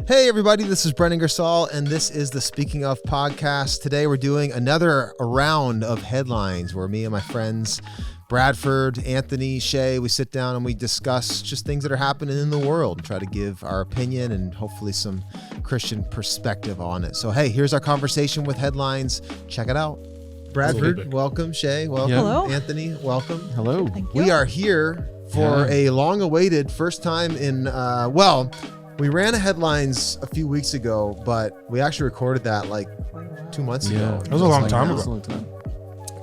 Hey everybody, this is Brent Ingersoll, and this is the Speaking Of podcast. Today we're doing another round of headlines where me and my friends, Bradford, Anthony, Shay, we sit down and we discuss just things that are happening in the world and try to give our opinion and hopefully some Christian perspective on it. So hey, here's our conversation with headlines. Check it out. Bradford, welcome. Shay, welcome. Hello. Anthony, welcome. Hello. Thank you. We are here for a long-awaited first time in, we ran headlines a few weeks ago, but we actually recorded that like 2 months ago. That was a long time ago.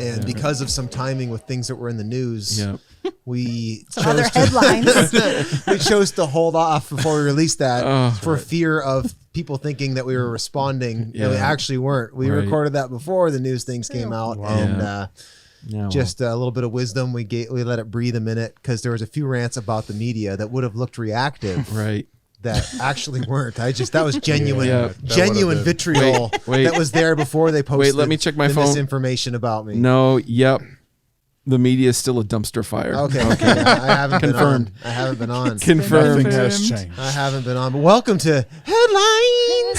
And because of some timing with things that were in the news, we Other headlines. we chose to hold off before we released that for fear of people thinking that we were responding. And we actually weren't. We recorded that before the news things came out. Wow. And just a little bit of wisdom. We let it breathe a minute because there was a few rants about the media that would have looked reactive. Right. That actually weren't. That was genuine vitriol that was there before they posted. Wait, let me check my phone. Misinformation about me. No, the media is still a dumpster fire. Okay. I haven't Confirmed. been on. I haven't been on. Confirmed. Nothing has changed. I haven't been on. But welcome to Headlines.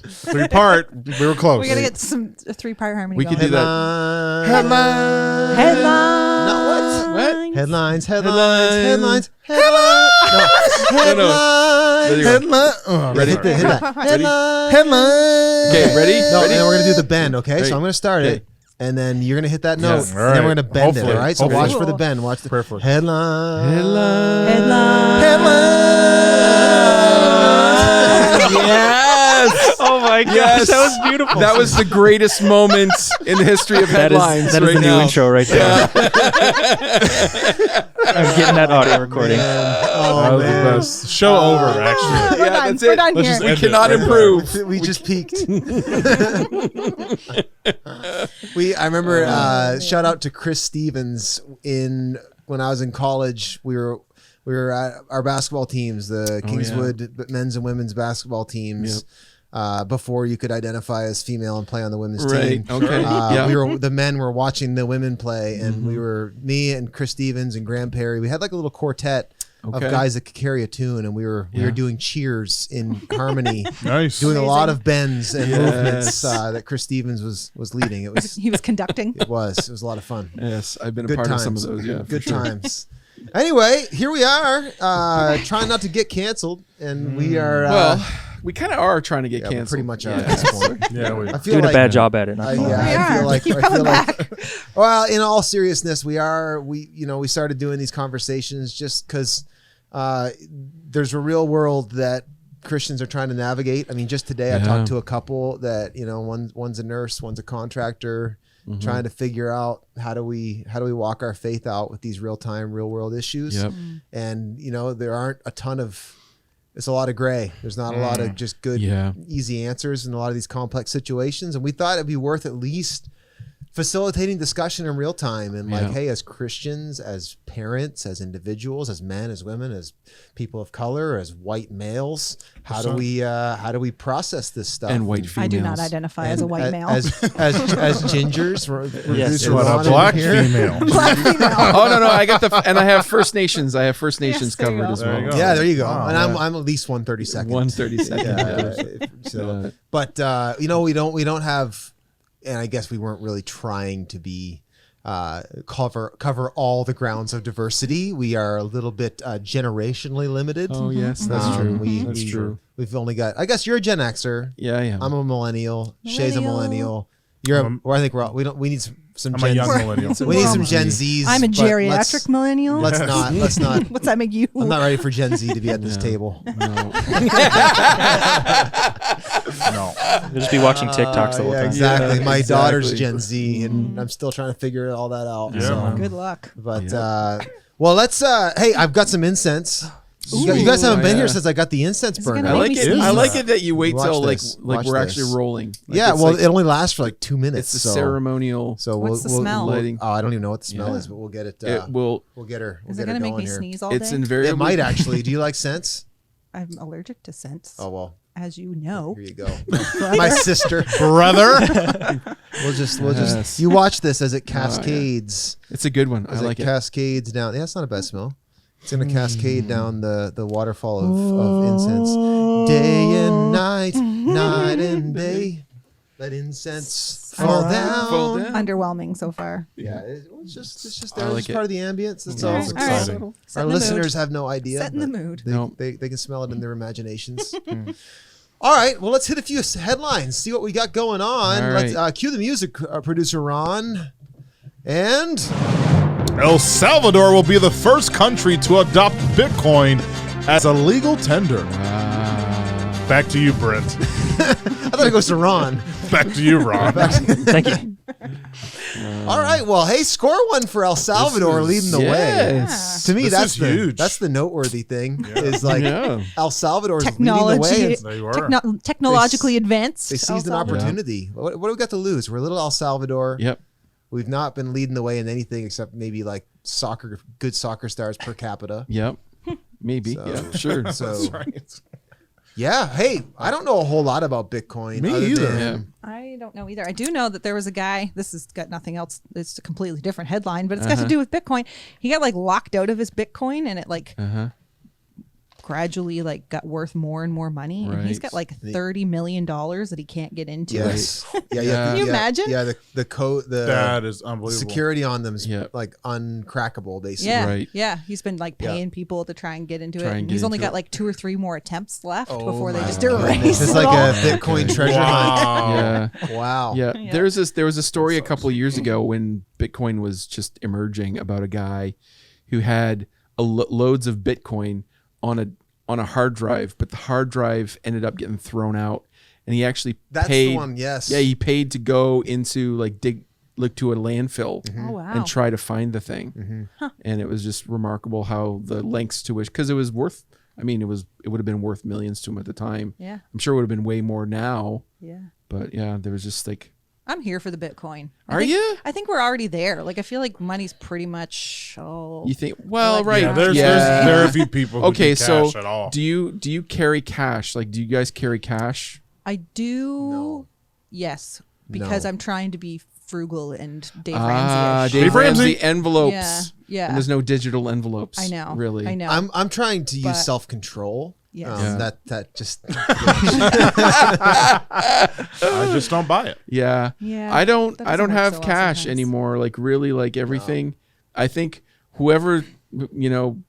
Three-part. We were close. We gotta get a three-part harmony. We going. could do that. Headlines. Headlines. No, what? Headlines. No. Headlines. There you go. Headline. Ready? Hit that. Headline. Okay, ready? No, Ready? and then we're gonna do the bend. Okay, Ready. so I'm gonna start it. And then you're gonna hit that note, Yes. and then we're gonna bend Hopefully. it. All right, so Hopefully. watch for the bend. Watch the Perfect. headline. Yes. Oh my gosh, Yes. that was beautiful. That was the greatest moment in the history of headlines. That is right the new now. intro right there. I'm getting that audio recording. That was the best. Show over, actually. We're Yeah, done. that's We're it. done Let's here. just We end cannot it right improve. We just peaked. I remember shout out to Chris Stevens when I was in college. We were at our basketball teams, the Kingswood men's and women's basketball teams. Before you could identify as female and play on the women's team. Okay. The men were watching the women play, and me and Chris Stevens and Graham Perry. We had like a little quartet of guys that could carry a tune, and we were doing cheers in harmony, Nice. doing a lot of bends and movements that Chris Stevens was leading. It was He was conducting. it was a lot of fun. Yes, I've been a Good part times. of some of those. Yeah, Good times. Anyway, here we are, trying not to get canceled, and we are. We kind of are trying to get Yeah, we canceled. pretty much are at this point. Yeah, we I feel Doing like a bad job at it. I are. feel like Keep I coming feel like back. well, in all seriousness, we started doing these conversations just because there's a real world that Christians are trying to navigate. I mean, just today I talked to a couple that one's a nurse, one's a contractor, trying to figure out how do we walk our faith out with these real world issues. Yep. And there aren't a ton of. It's a lot of gray. There's not a lot of just good, easy answers in a lot of these complex situations. And we thought it'd be worth at least facilitating discussion in real time. And hey, as Christians, as parents, as individuals, as men, as women, as people of color, as white males, how do we process this stuff? And white females. I do not identify as a white male. As gingers. Yes. What a black female. Black female. Oh no! I got and I have First Nations. I have First Nations there you covered go. as There you well. go. Yeah, there you go. Wow, And yeah. I'm at least 132nd. 132nd. But we don't have. And I guess we weren't really trying to be cover all the grounds of diversity. We are a little bit generationally limited. Oh yes, that's true. That's true. We've only got. I guess you're a Gen Xer. Yeah, I am. I'm a millennial. Shay's a millennial. I think we need some I'm Gen a young Z. millennial. We need some Gen Zs. I'm a but geriatric millennial. Let's not. What's that make you? I'm not ready for Gen Z to be at this table. No. No. You'll just be watching TikToks the whole time. Exactly. Yeah, My daughter's exactly. Gen Z, and I'm still trying to figure all that out. Yeah, so. man. Good luck. But well, let's. Hey, I've got some incense. You guys haven't been here since I got the incense Is it burner. gonna I like make me it. sneeze? I like it that you wait Watch till this. Watch we're this. actually rolling. Like, Yeah, it's well, like- it only lasts for like 2 minutes. it's a so, ceremonial. So What's the smell? lighting. Oh, I don't even know what the smell Yeah. is, but we'll get it. It will. We'll get her. We'll Is get it gonna her make going me here. sneeze all It's day? invariably. It might actually. Do you like scents? I'm allergic to scents, Oh well, as you know. here you go. My sister. Brother. We'll just. Yes. You watch this as it cascades. It's a good one. I As like it it. cascades down. Yeah, it's not a bad smell. It's gonna cascade down the waterfall of incense. Day and night, night and day. Let incense fall down. Underwhelming so far. Yeah, it's just I there. like It's it. part of the ambience. That's Yeah, all. it's All right. exciting. Set Our in the listeners mood. have no idea. Set in the but mood. Nope. They can smell it in their imaginations. All right, well, let's hit a few headlines. See what we got going on. All Let's right. cue the music, producer Ron. And El Salvador will be the first country to adopt Bitcoin as a legal tender. Back to you, Brent. I thought it goes to Ron. Back to you, Ron. Thank you. All right, well, hey, score one for El Salvador leading the way. Yes. To me, This that's is the huge. that's the noteworthy thing is like Yeah. El Salvador is leading the Technology, way. There you are. technologically advanced. They El seized an Salvador. opportunity. What do we got to lose? We're a little El Salvador. Yep. We've not been leading the way in anything except maybe like good soccer stars per capita. Yep. Maybe. So- Yeah. Sure. So That's right. yeah, hey, I don't know a whole lot about Bitcoin. Me other either. than- Yeah. I don't know either. I do know that there was a guy. This has got nothing else. It's a completely different headline, but it's got to do with Bitcoin. He got like locked out of his Bitcoin, and it like gradually like got worth more and more money. And he's Right. got like $30 million that he can't get into. Yes. Yeah. Can you imagine? Yeah. The code. That is unbelievable. Security on them is Yeah. like uncrackable, basically. Yeah, Right. yeah. He's been like paying people to try and get into Try it, and and get he's only into got it. like 2 or 3 more attempts left Oh before they my just goodness. erase It's it like all. a Bitcoin treasure hunt. Wow. Yeah. Wow. Yeah, Yeah. there was a story a couple of years ago when Bitcoin was just emerging about a guy who had loads of Bitcoin on a hard drive, but the hard drive ended up getting thrown out, and he actually That's paid. the one. Yes. Yeah, he paid to go into look to a landfill Oh wow! and try to find the thing, and it was just remarkable how the lengths to which, because it was worth. I mean, it would have been worth millions to him at the time. Yeah, I'm sure it would have been way more now, yeah. but yeah, there was just like. I'm here for the Bitcoin. Are you? I think we're already there. Like I feel like money's pretty much. Oh, You think? Well, Like, right. Yeah, there's very few people who Okay, do so cash at all. do you carry cash? Like, do you guys carry cash? I do. No. Yes, because No. I'm trying to be frugal and Dave Ah, Ramsey-ish. Dave Dave Ramsey. Ramsey envelopes. Yeah, yeah. And there's no digital envelopes. I know. Really. I know. I'm trying to use But- self control. Yes. Yeah. That just I just don't buy it. Yeah. Yeah, I don't. that I don't doesn't work have so well cash sometimes. anymore. Like really, like everything. I think whoever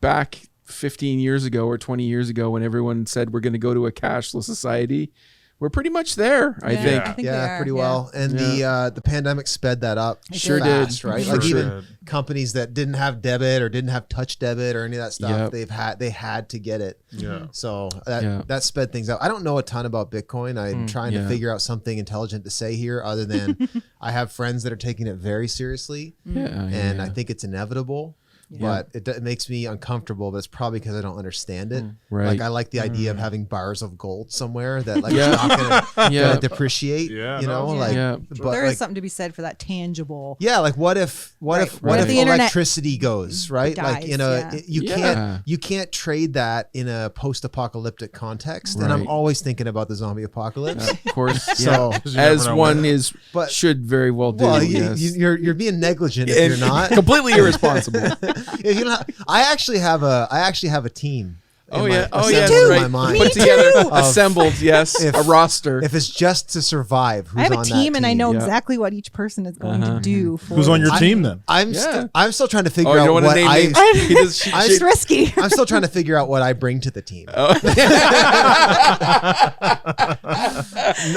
back 15 years ago or 20 years ago when everyone said we're going to go to a cashless society, we're pretty much there. I Yeah, think. I think yeah, we are, pretty yeah. well. And the pandemic sped that up. Sure fast, did. right? Sure Like even did. companies that didn't have debit or didn't have touch debit or any of that stuff, Yep. they had to get it. Yeah. So Yeah. that sped things up. I don't know a ton about Bitcoin. I'm trying to yeah. figure out something intelligent to say here, other than I have friends that are taking it very seriously, Yeah. and yeah. I think it's inevitable. But it makes me uncomfortable. But it's probably because I don't understand it. Right. Like I like the idea of having bars of gold somewhere that like Yeah. it's not gonna, Yeah. gonna depreciate. Yeah, You know, no, like Yeah. but There is like, something to be said for that tangible. yeah, like what if Right. what What if if the internet electricity goes, right? Like dies, in a yeah. Yeah. you can't trade that in a post-apocalyptic context. And I'm Right. always thinking about the zombie apocalypse. Of course. So yeah. You never As know one when. is But- should very well do. well, yes. you're being negligent if And you're not. completely irresponsible. If you don't I actually have a team. Oh in my- yeah. Oh assembled yeah. in Right. my mind. Put together, too. assembled. Yes. If- a roster. If it's just to survive, who's I have a on team, that and I know Yeah. exactly what each person is going to do. For Who's on your the team then? Yeah. I'm still trying to figure Oh, you out don't want what to name I. names. He does- she- I- It's risky. I'm still trying to figure out what I bring to the team. Oh.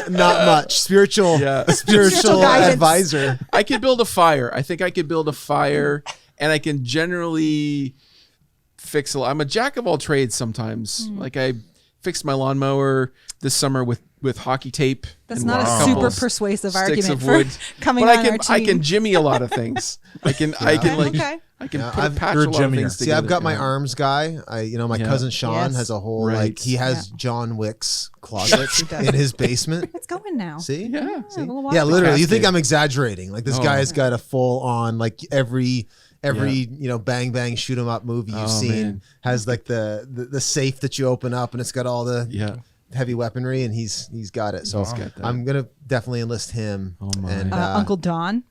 Not much spiritual. Yeah. Spiritual guidance. advisor. I could build a fire. I think I could build a fire, and I can generally fix a lot. I'm a jack of all trades sometimes. Like I fixed my lawnmower this summer with hockey tape. That's and not Wow. a super couple persuasive sticks argument of for wood. coming But on our team. I can jimmy a lot of things. I can like Okay. I can Yeah, put a I've- patch you're a a lot of jimmier. things See, together. I've got my yeah. arms guy. My Yeah. cousin Sean Yes. has a whole Right. like he has John Wick's closet does. in his basement. It's going now. See? Yeah. A little while Yeah, ago. literally. You think Cascade. I'm exaggerating? Like this Oh. guy's got a full on like every Yeah. bang bang shoot 'em up movie you've Oh, seen man. has like the safe that you open up and it's got all the Yeah. heavy weaponry and he's got it. So He's got that. I'm gonna definitely enlist him. Oh, my. And Uncle Don.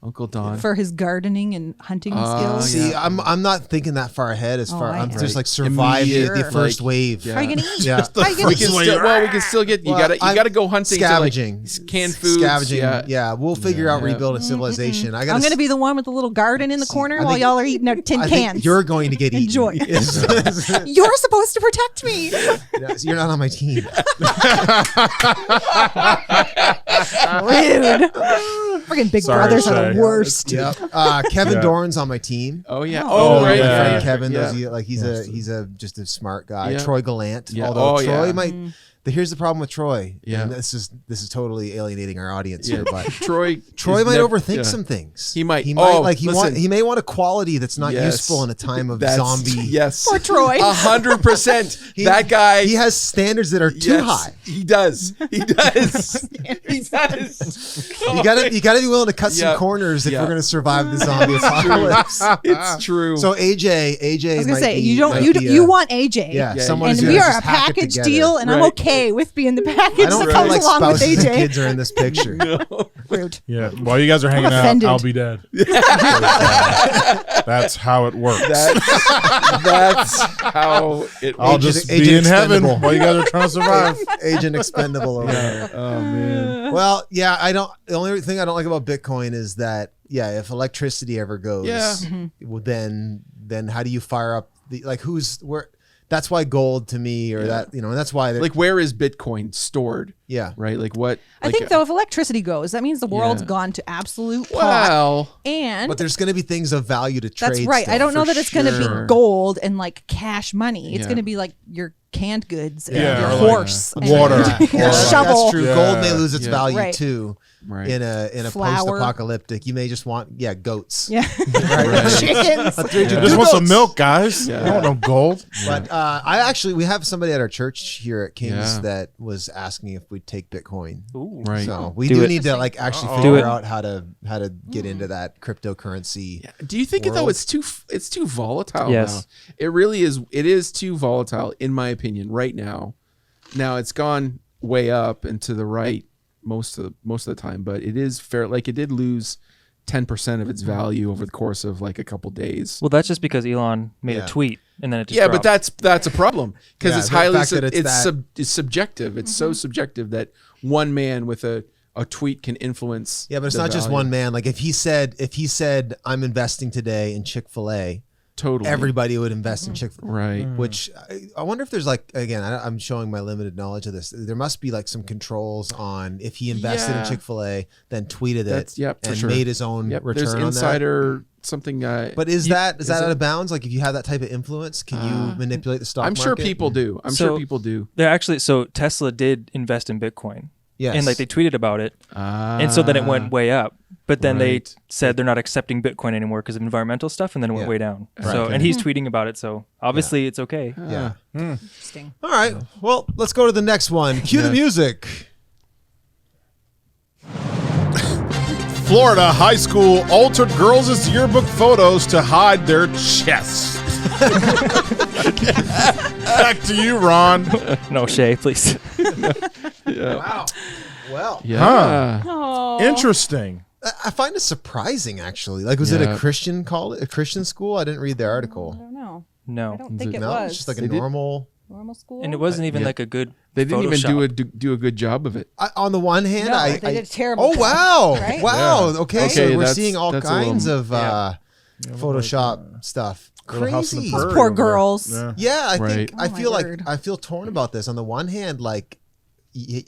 Uncle Don. for his gardening and hunting skills. See, I'm not thinking that far ahead. As far I I'm am. just like survive Immediate, the first like, wave. yeah. How are you gonna eat? Yeah. How you gonna We can eat? still, we can still get. You Well, gotta go hunting. Scavenging, To like canned foods. Scavenging. Yeah. Yeah, we'll figure out rebuilding civilization. I'm gonna be the one with the little garden in the corner I while think- y'all are eating their tin I think cans. you're going to get eaten. Enjoy. Yeah, You're supposed to protect me. so you're not on my team. Rude. Freaking big Sorry, brothers are Shay. the worst. Yep. Kevin Yeah. Doran's on my team. Oh yeah. Oh, Oh, right. yeah. Friend Yeah. Kevin, Yeah. he's a just a smart guy. Yeah. Troy Gallant. Yeah. Although Oh, Troy yeah. might. Here's the problem with Troy. Yeah. And this is totally alienating our audience Yeah. here, but Troy might never- overthink yeah. some things. He might. He might Oh, he listen. may want a quality that's not Yes. useful in a time of That's- zombie. Yes. Poor Troy. 100%. That guy. He has standards that are too yes, high. He does. He does. he does. You gotta be willing to cut Yeah. some corners if Yeah. we're gonna survive the zombie apocalypse. It's true. So AJ I was gonna might say be- you don't might you be you want AJ. yeah, Yeah, someone And who's we gonna are a just hack it package together. deal, and I'm Right. okay with being the package I don't that feel comes like along with spouses and AJ. kids are in this picture. Rude. Yeah. While you guys are hanging out, offended. I'll be dead. That's how it works. That's how it. I'll Agent- just Agent be in heaven Expendable. while you guys are trying to survive. Agent Expendable over there. Oh man. Well, yeah, I don't. The only thing I don't like about Bitcoin is that, yeah, if electricity ever goes, Yeah. well, then how do you fire up the who's where? That's why gold to me, or that and that's why Like, where is Bitcoin stored? yeah. Right. Like what? I think though, if electricity goes, that means the world's Yeah. gone to absolute pot. Well. And But there's going to be things of value to trade. that's right. I still, don't know for that it's going to sure. be gold and like cash money. It's Yeah. going to be like your canned goods and Yeah, your or like, horse, and water. your Yeah, shovel. That's true. Yeah. Gold may lose its Yeah. value Right. too. Right. In a Flour. post-apocalyptic, you may just want goats. Yeah, Right. chickens. Just want some milk, guys. I don't want no gold. But we have somebody at our church here at King's Yeah. that was asking if we'd take Bitcoin. Ooh. Right. So we Do do it. need to actually Do figure it. out how to get into that cryptocurrency. Do you think though world. it's too volatile Yes. now? It really is. It is too volatile, in my opinion, right now. Now it's gone way up and to the right most of the time, but it is fair. Like it did lose 10% of its value over the course of like a couple days. Well, that's just because Elon made Yeah. a tweet and then it just Yeah, dropped. but that's a problem because Yeah, it's the highly fact that it's subjective. It's so subjective that one man with a tweet can influence. Yeah, but it's the not just value. one man. Like if he said I'm investing today in Chick-fil-A, Totally. everybody would invest in Chick-fil-A. Right. Which I wonder if there's I'm showing my limited knowledge of this. There must be like some controls on if he invested in Yeah. Chick-fil-A, then tweeted That's- it, yep, for and sure. made his own Yep. return There's on that. insider something. But is that is out it- of bounds? Like if you have that type of influence, can you manipulate the stock I'm market? sure people do. I'm So- sure people do. They're actually, so Tesla did invest in Bitcoin. Yes. And like they tweeted about it. And so then it went way up. But then they Right. said they're not accepting Bitcoin anymore because of environmental stuff, and then it went Yeah. way down. Right. So Okay. and he's tweeting about it, so obviously it's okay. Yeah. Interesting. All right. Well, let's go to the next one. Cue the Yeah. music. Florida high school altered girls' yearbook photos to hide their chests. Back to you, Ron. No, Shay, please. Wow. Well, Yeah. Oh, Interesting. I find it surprising actually. Like, was it a Yeah. Christian college, a Christian school? I didn't read the I article. don't know. I No. don't think it No, was it's just like a They did- normal. normal school. And it wasn't even Yeah. like a good They didn't even Photoshop. do a good job of it. On the one hand, No, they did a terrible Oh job, wow! right? Wow. Yeah. Okay, so Okay, we're that's- seeing all that's a kinds little- of Photoshop stuff. Little House on the Crazy. Prairie Poor over there. girls. Yeah. Yeah, I Right. think Oh, I my feel word. I feel torn about this. On the one hand, like,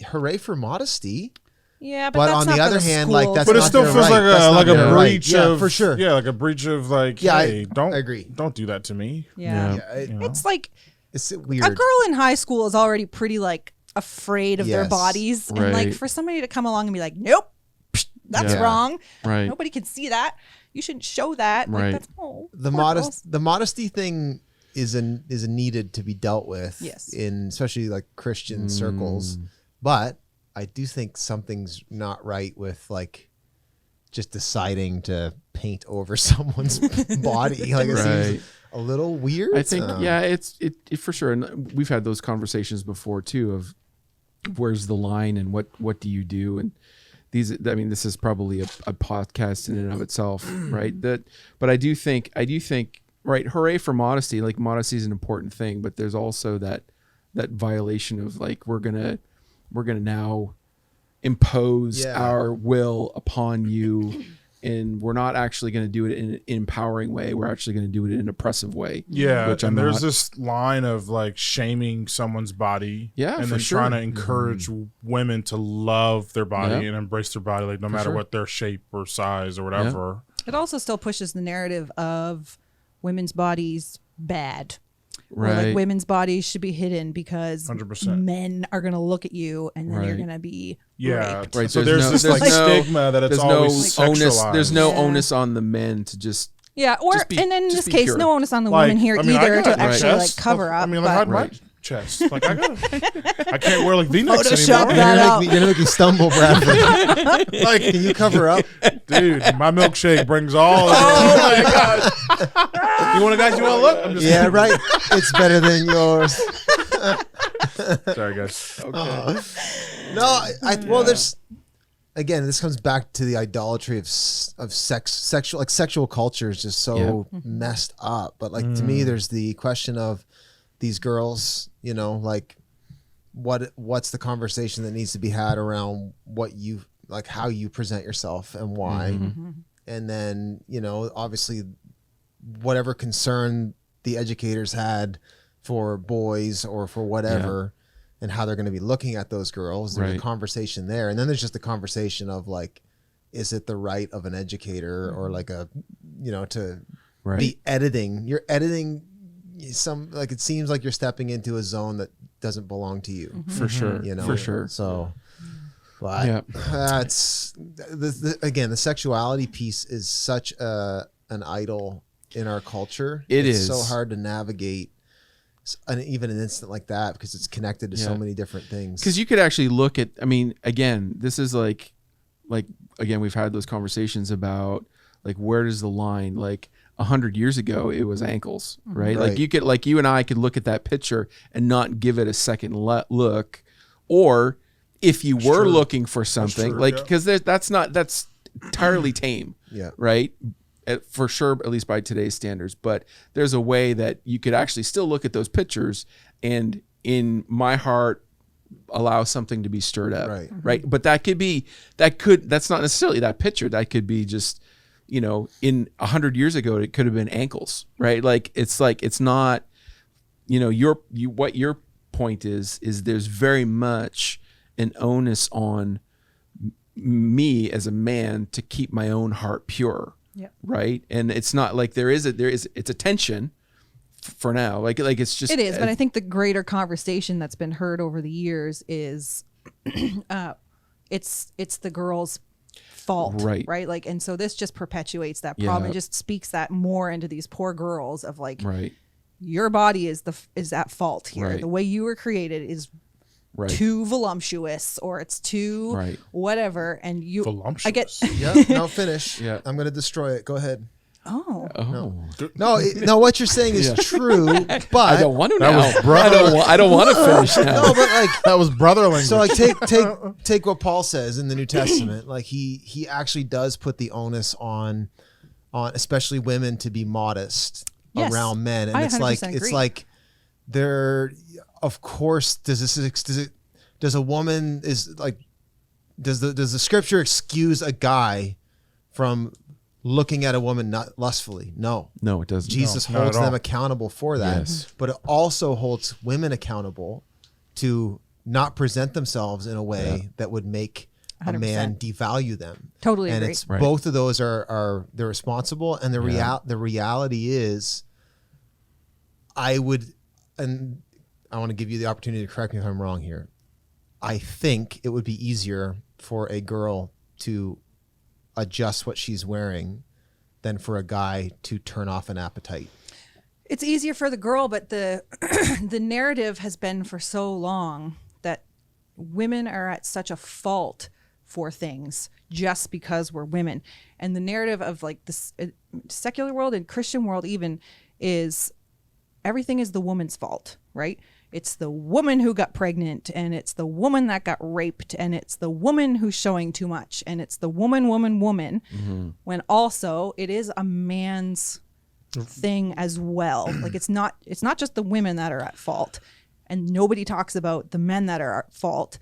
hooray for modesty, Yeah, but but that's on not the for other the hand, like schools. that's But it not still their feels right. That's not like their a right. breach Yeah, of for sure. Yeah, like a breach of like, Yeah, hey, don't I agree. don't do that to me. yeah. Yeah, It's like it's weird. a girl in high school is already pretty like afraid of their Yes. bodies, and Right. like for somebody to come along and be like, nope, psh, that's Yeah. wrong. Right. Nobody can see that. You shouldn't show that. Right. Like that's the poor girls. the modesty thing is needed to be dealt with. Yes. In especially like Christian circles, but I do think something's not right with like just deciding to paint over someone's body. Like it Right. seems a little weird. I think it's for sure, and we've had those conversations before too of where's the line and what do you do, and this is probably a podcast in and of itself, right? But I do think, right, hooray for modesty. Like, modesty is an important thing, but there's also that violation of, like, we're gonna now impose our will upon you, and we're not actually going to do it in an empowering way. We're actually going to do it in an oppressive way. Yeah, which and there's this line of, like, shaming someone's body, and then trying to encourage women to love their body and embrace their body, like, no matter what their shape or size or whatever. It also still pushes the narrative of women's bodies bad. Right. Or, like, women's bodies should be hidden because 100%. men are going to look at you and then you're going to be raped. Right. So there's this like stigma that it's always sexualized. There's no onus on the men to just and then in this case, no onus on the women here either to actually like cover up. I mean, like, my chest, like, I can't wear, like, V-necks Photoshop anymore. that You're gonna make me stumble, Bradford. Like, can you cover up? Dude, my milkshake brings all of it. Oh my gosh. You want to look? I'm just right. It's better than yours. Sorry, guys. Okay. There's, again, this comes back to the idolatry of sexual culture is just so messed up. But, like, to me, there's the question of these girls, you know, like, what's the conversation that needs to be had around what you like, how you present yourself and why. And then, you know, obviously whatever concern the educators had for boys or for whatever and how they're going to be looking at those girls, there's a conversation there. And then there's just the conversation of, like, is it the right of an educator or, like, a, you know, to be editing, you're editing like, it seems like you're stepping into a zone that doesn't belong to you. For sure. You know, for sure. So, but that's again, the sexuality piece is such an idol in our culture. It's so hard to navigate, and even an instant like that, because it's connected to so many different things. Because you could actually look at, I mean, again, this is like again, we've had those conversations about, like, where does the line, like, 100 years ago it was ankles, right? Like, you and I could look at that picture and not give it a second look, or if you were looking for something, like, because that's entirely tame, right? For sure, at least by today's standards. But there's a way that you could actually still look at those pictures and, in my heart, allow something to be stirred up, right? But that's not necessarily that picture. That could be just, you know, in 100 years ago, it could have been ankles, right? Like, it's not, you know, what your point is there's very much an onus on me as a man to keep my own heart pure, right? And it's not like it's a tension for now. Like it's just, it is. But I think the greater conversation that's been heard over the years is, it's the girls' fault, right? Like, and so this just perpetuates that problem. It just speaks that more into these poor girls of, like, your body is at fault here. The way you were created is too voluptuous, or it's too whatever, and you voluptuous. I get no, finish. I'm gonna destroy it. Go ahead. No, what you're saying is true, but I don't want to now. Was brother. I don't want to finish now. No, but, like, that was brother language. So, like, take what Paul says in the New Testament. Like, he actually does put the onus on especially women to be modest around men, and it's like there. Of course, does a woman does the scripture excuse a guy from looking at a woman not lustfully? No, it doesn't. Jesus holds them accountable for that, but it also holds women accountable to not present themselves in a way that would make 100%. A man devalue them. Totally and agree. It's both of those are they're responsible, and the reality is, I want to give you the opportunity to correct me if I'm wrong here. I think it would be easier for a girl to adjust what she's wearing than for a guy to turn off an appetite. It's easier for the girl, but the the narrative has been for so long that women are at such a fault for things just because we're women. And the narrative of, like, this secular world and Christian world even is everything is the woman's fault, right? it's the woman who got pregnant, and it's the woman that got raped, and it's the woman who's showing too much, and it's the woman, when also it is a man's thing as well. Like it's not just the women that are at fault, and nobody talks about the men that are at fault,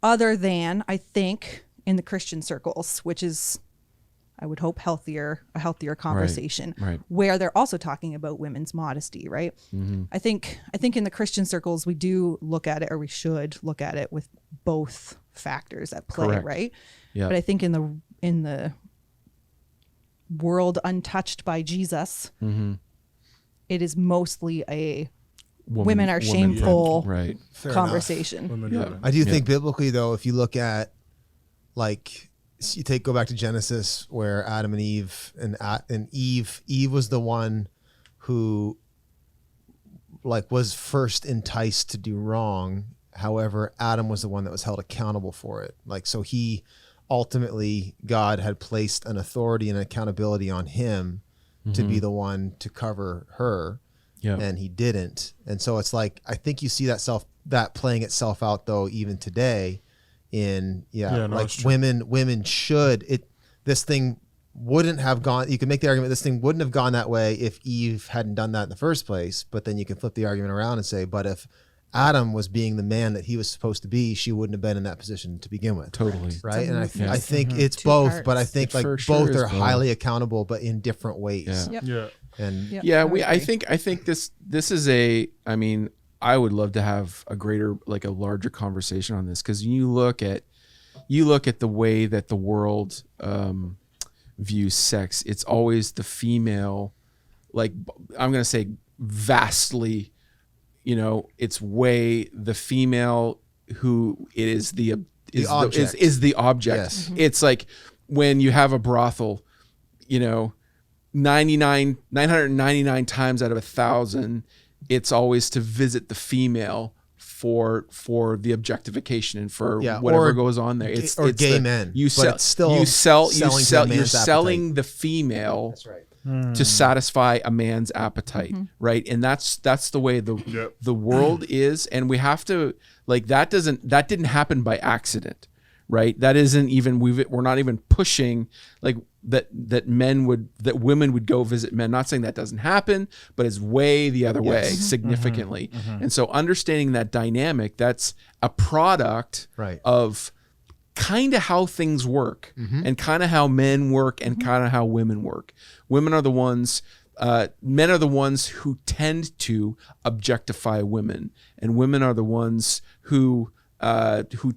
other than, I think, in the Christian circles, which is, I would hope, a healthier conversation, where they're also talking about women's modesty, right? I think in the Christian circles we do look at it, or we should look at it, with both factors at play, right? Yeah. But I think in the world untouched by Jesus, it is mostly a women are shameful conversation. I do think biblically, though, if you look at, like, go back to Genesis, where Adam and Eve, and Eve was the one who, like, was first enticed to do wrong. However, Adam was the one that was held accountable for it. Like, so he ultimately, God had placed an authority and accountability on him to be the one to cover her. Yeah. And he didn't. And so it's like, I think you see that playing itself out, though, even today in, women should, this thing wouldn't have gone, you can make the argument this thing wouldn't have gone that way if Eve hadn't done that in the first place. But then you can flip the argument around and say, but if Adam was being the man that he was supposed to be, she wouldn't have been in that position to begin with. Totally. Right. And I think it's both, but I think like both are highly accountable, but in different ways. Yeah. Yeah. And I think this is I would love to have a larger conversation on this, because you look at the way that the world views sex. It's always the female, like, I'm going to say vastly, it's way the female who is the object. Is the object. Yes. It's like when you have a brothel, 999 times out of 1,000, it's always to visit the female for the objectification and for whatever goes on there. It's gay men. You're selling the female. That's right. To satisfy a man's appetite, right? And that's the way the world is, and we have to, like, that didn't happen by accident, right? That isn't even, we're not even pushing like that women would go visit men. Not saying that doesn't happen, but it's way the other way significantly. And so understanding that dynamic, that's a product of kind of how things work and kind of how men work and kind of how women work. Women are the ones, men are the ones who tend to objectify women, and women are the ones who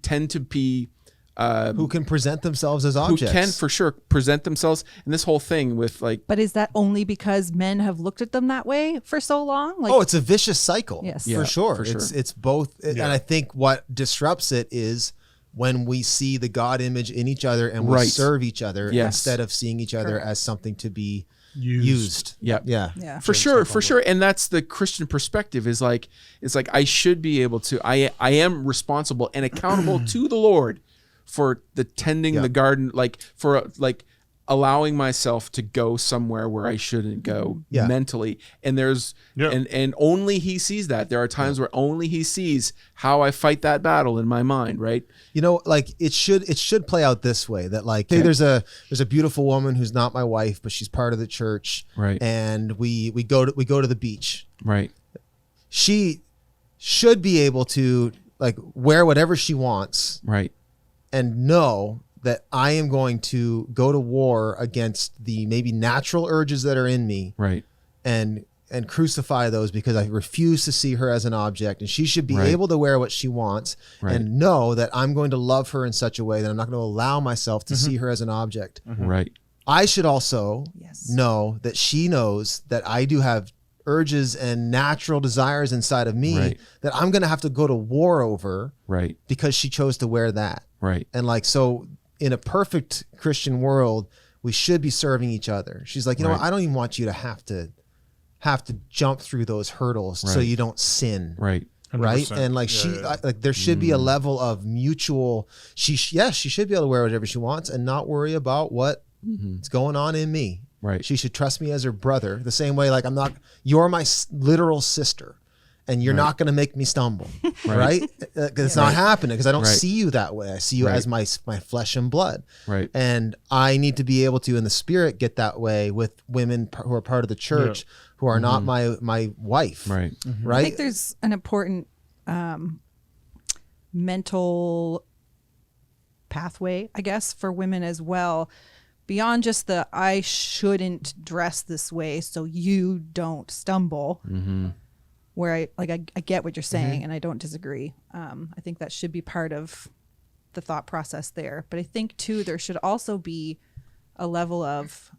tend to be who can present themselves as objects. Who can for sure present themselves. And this whole thing with, like, but is that only because men have looked at them that way for so long? Like, it's a vicious cycle. Yes, for sure. It's both, and I think what disrupts it is when we see the God image in each other and we serve each other instead of seeing each other as something to be used. Yeah. For sure. And that's the Christian perspective, is like, it's like, I should be able to, I am responsible and accountable to the Lord for the tending the garden, like, for like allowing myself to go somewhere where I shouldn't go mentally. And there's, and only he sees that. There are times where only he sees how I fight that battle in my mind. Right. Like it should play out this way, that, like, hey, there's a beautiful woman who's not my wife, but she's part of the church. Right. And we go to the beach. Right. She should be able to, like, wear whatever she wants. Right. And know that I am going to go to war against the maybe natural urges that are in me, right? And crucify those, because I refuse to see her as an object. And she should be able to wear what she wants and know that I'm going to love her in such a way that I'm not going to allow myself to see her as an object. Right. I should also know that she knows that I do have urges and natural desires inside of me that I'm going to have to go to war over, because she chose to wear that. Right. And, like, so in a perfect Christian world, we should be serving each other. She's like, what? I don't even want you to have to jump through those hurdles so you don't sin. Right. 100%. Right. And, like, there should be a level of mutual, she should be able to wear whatever she wants and not worry about what's going on in me. Right. She should trust me as her brother, the same way, like, you're my literal sister. and you're not going to make me stumble, right? It's not happening because I don't see you that way. I see you as my flesh and blood. Right. And I need to be able to, in the spirit, get that way with women who are part of the church who are not my wife. Right. Right. I think there's an important mental pathway, I guess, for women as well. Beyond just the I shouldn't dress this way so you don't stumble, where I get what you're saying and I don't disagree. I think that should be part of the thought process there. But I think too there should also be a level of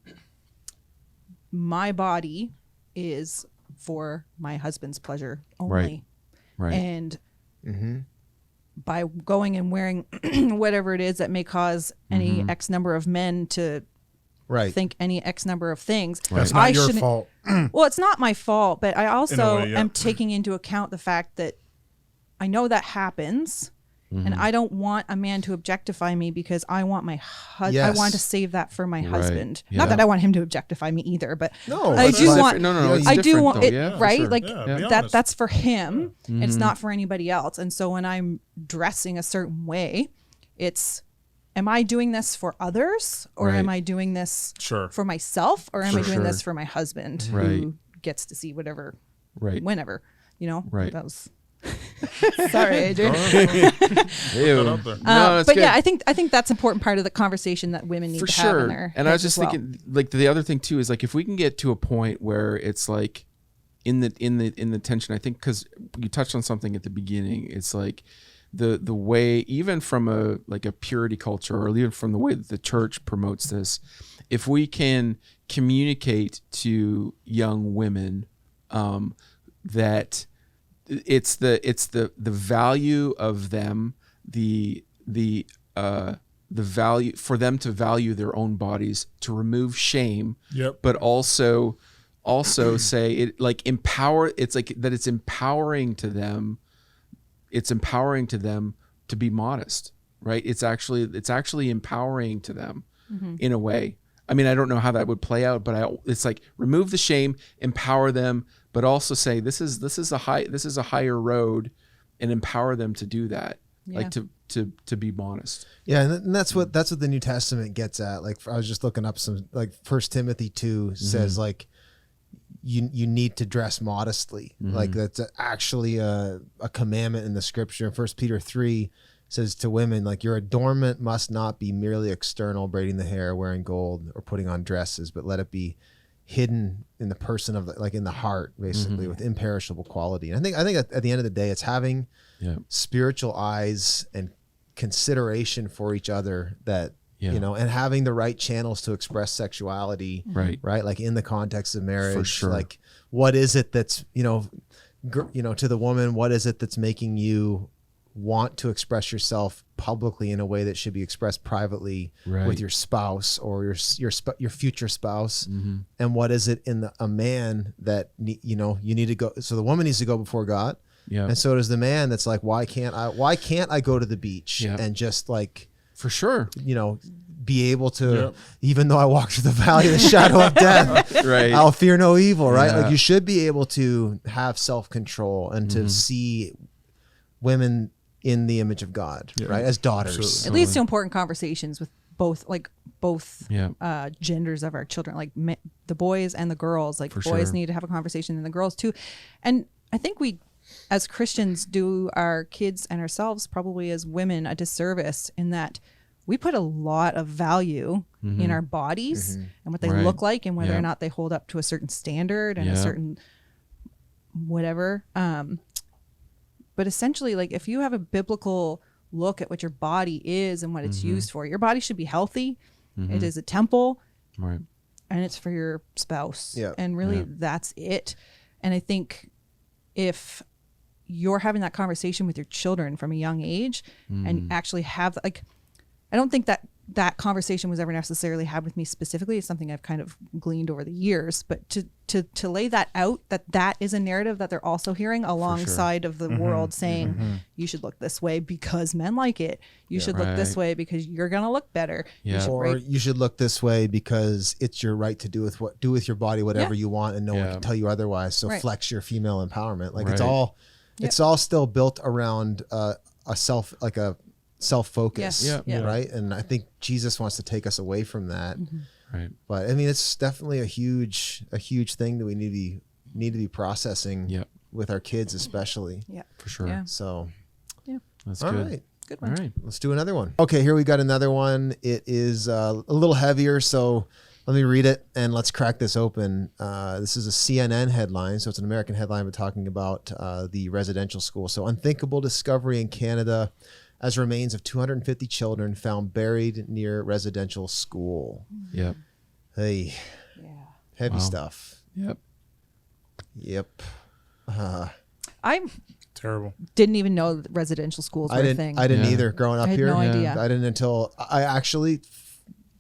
my body is for my husband's pleasure only. Right. And by going and wearing whatever it is that may cause any X number of men to think any X number of things. That's not your fault. Well, it's not my fault, but I also am taking into account the fact that I know that happens. And I don't want a man to objectify me because I want my husband. I want to save that for my husband. Yeah. Not that I want him to objectify me either, but I do want. I do want it, yeah, right? Sure. Like Yeah, that's for him. It's not for anybody else. And so when I'm dressing a certain way, it's, am I doing this for others, or am I doing this for myself, or am I doing this for my husband who gets to see whatever, whenever, you know? Right. That was. Sorry, Adrian. But good. Yeah, I think that's an important part of the conversation that women need to have in there. And I was just thinking, like, the other thing too is, like, if we can get to a point where it's like in the tension, I think, because you touched on something at the beginning, it's like the way, even from a purity culture, or even from the way that the church promotes this, if we can communicate to young women that it's the value of them, the value for them to value their own bodies, to remove shame, but also say it, like, empower. It's like that. It's empowering to them. It's empowering to them to be modest, right? It's actually empowering to them in a way. I mean, I don't know how that would play out, but it's like, remove the shame, empower them, but also say this is a higher road, and empower them to do that, like to be honest. Yeah, and that's what the New Testament gets at. Like, I was just looking up some, like, 1 Timothy 2 says, like, you need to dress modestly. Like, that's actually a commandment in the scripture. 1 Peter 3 says to women, like, your adornment must not be merely external, braiding the hair, wearing gold, or putting on dresses, but let it be hidden in the person of in the heart, basically, with imperishable quality. And I think at the end of the day, it's having spiritual eyes and consideration for each other, that you know, and having the right channels to express sexuality, right? Like, in the context of marriage, for sure. Like, what is it that's, you know, to the woman, what is it that's making you want to express yourself publicly in a way that should be expressed privately with your spouse or your future spouse, and what is it in a man that you need to go? So the woman needs to go before God, and so does the man. That's like, why can't I go to the beach and just, like, for sure, you know, be able to, even though I walk through the valley of the shadow of death, I'll fear no evil, right? Like, you should be able to have self-control and to see women in the image of God, right? As daughters. Absolutely. It leads to important conversations with both genders of our children, like the boys and the girls. Like, boys need to have a conversation, and the girls too. And I think we, as Christians, do our kids and ourselves, probably as women, a disservice in that we put a lot of value in our bodies and what they look like, and whether or not they hold up to a certain standard and a certain whatever. But essentially, like, if you have a biblical look at what your body is and what it's used for, your body should be healthy. It is a temple, and it's for your spouse. And really, that's it. And I think if you're having that conversation with your children from a young age and actually have, like, I don't think that that conversation was ever necessarily had with me specifically. It's something I've kind of gleaned over the years, but to lay that out, that is a narrative that they're also hearing alongside of the world saying, you should look this way because men like it. You should look this way because you're going to look better. Yeah. You should look this way because it's your right to do with your body whatever you want, and no one can tell you otherwise. So flex your female empowerment. Like it's all still built around a self-focus, right? And I think Jesus wants to take us away from that. Right. But I mean, it's definitely a huge thing that we need to be processing with our kids, especially. Yeah, for sure. Yeah. So, that's all good. right. Good one. All right. Let's do another one. Okay, here we got another one. It is a little heavier, so let me read it and let's crack this open. This is a CNN headline, so it's an American headline. We're talking about the residential school. So, unthinkable discovery in Canada as remains of 250 children found buried near residential school. Yep. Hey. Yeah. Heavy stuff. Yep. I terrible. Didn't even know that residential schools were a thing. I didn't either growing up here. I had no idea. I didn't until I actually,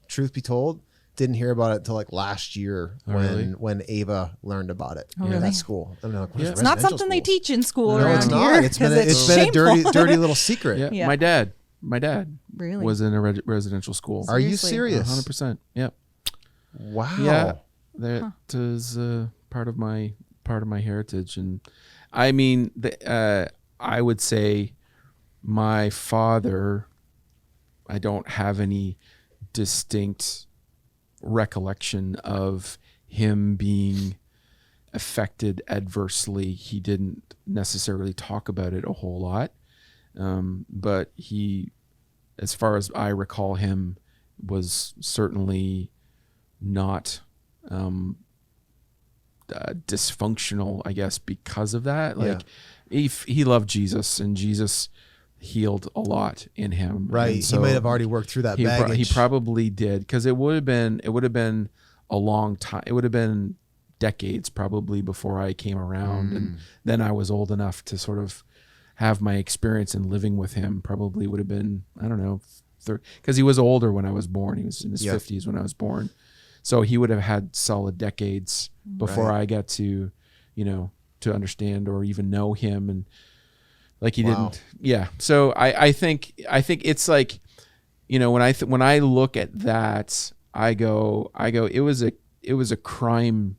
truth be told, didn't hear about it until like last year when Ava learned about it at school. I'm like, it's not something they teach in school around it's not. here. It's been a dirty little secret. Yeah. My dad really was in a residential school. Are you serious? 100%. Yep. Wow. Yeah. That is part of my heritage, and I mean, I would say my father, I don't have any distinct recollection of him being affected adversely. He didn't necessarily talk about it a whole lot, but he, as far as I recall him, was certainly not dysfunctional, I guess, because of that. Like he loved Jesus, and Jesus healed a lot in him. Right. So he might have already worked through that baggage. He probably did, because it would have been a long time. It would have been decades probably before I came around, and then I was old enough to sort of have my experience in living with him. Probably would have been, I don't know, because he was older when I was born. He was in his 50s when I was born. So he would have had solid decades before I got to, to understand or even know him. And like he didn't. Yeah. So I think it's like, when I look at that, I go, it was a crime.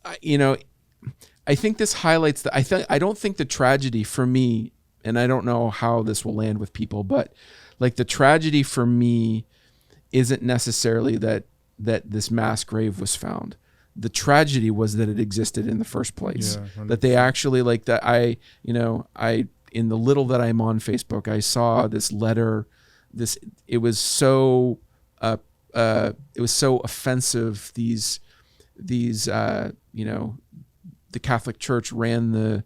I think this highlights that. I don't think the tragedy for me, and I don't know how this will land with people, but like the tragedy for me isn't necessarily that this mass grave was found. The tragedy was that it existed in the first place. Yeah, that they actually in the little that I'm on Facebook, I saw this letter. It was so offensive. These the Catholic Church ran the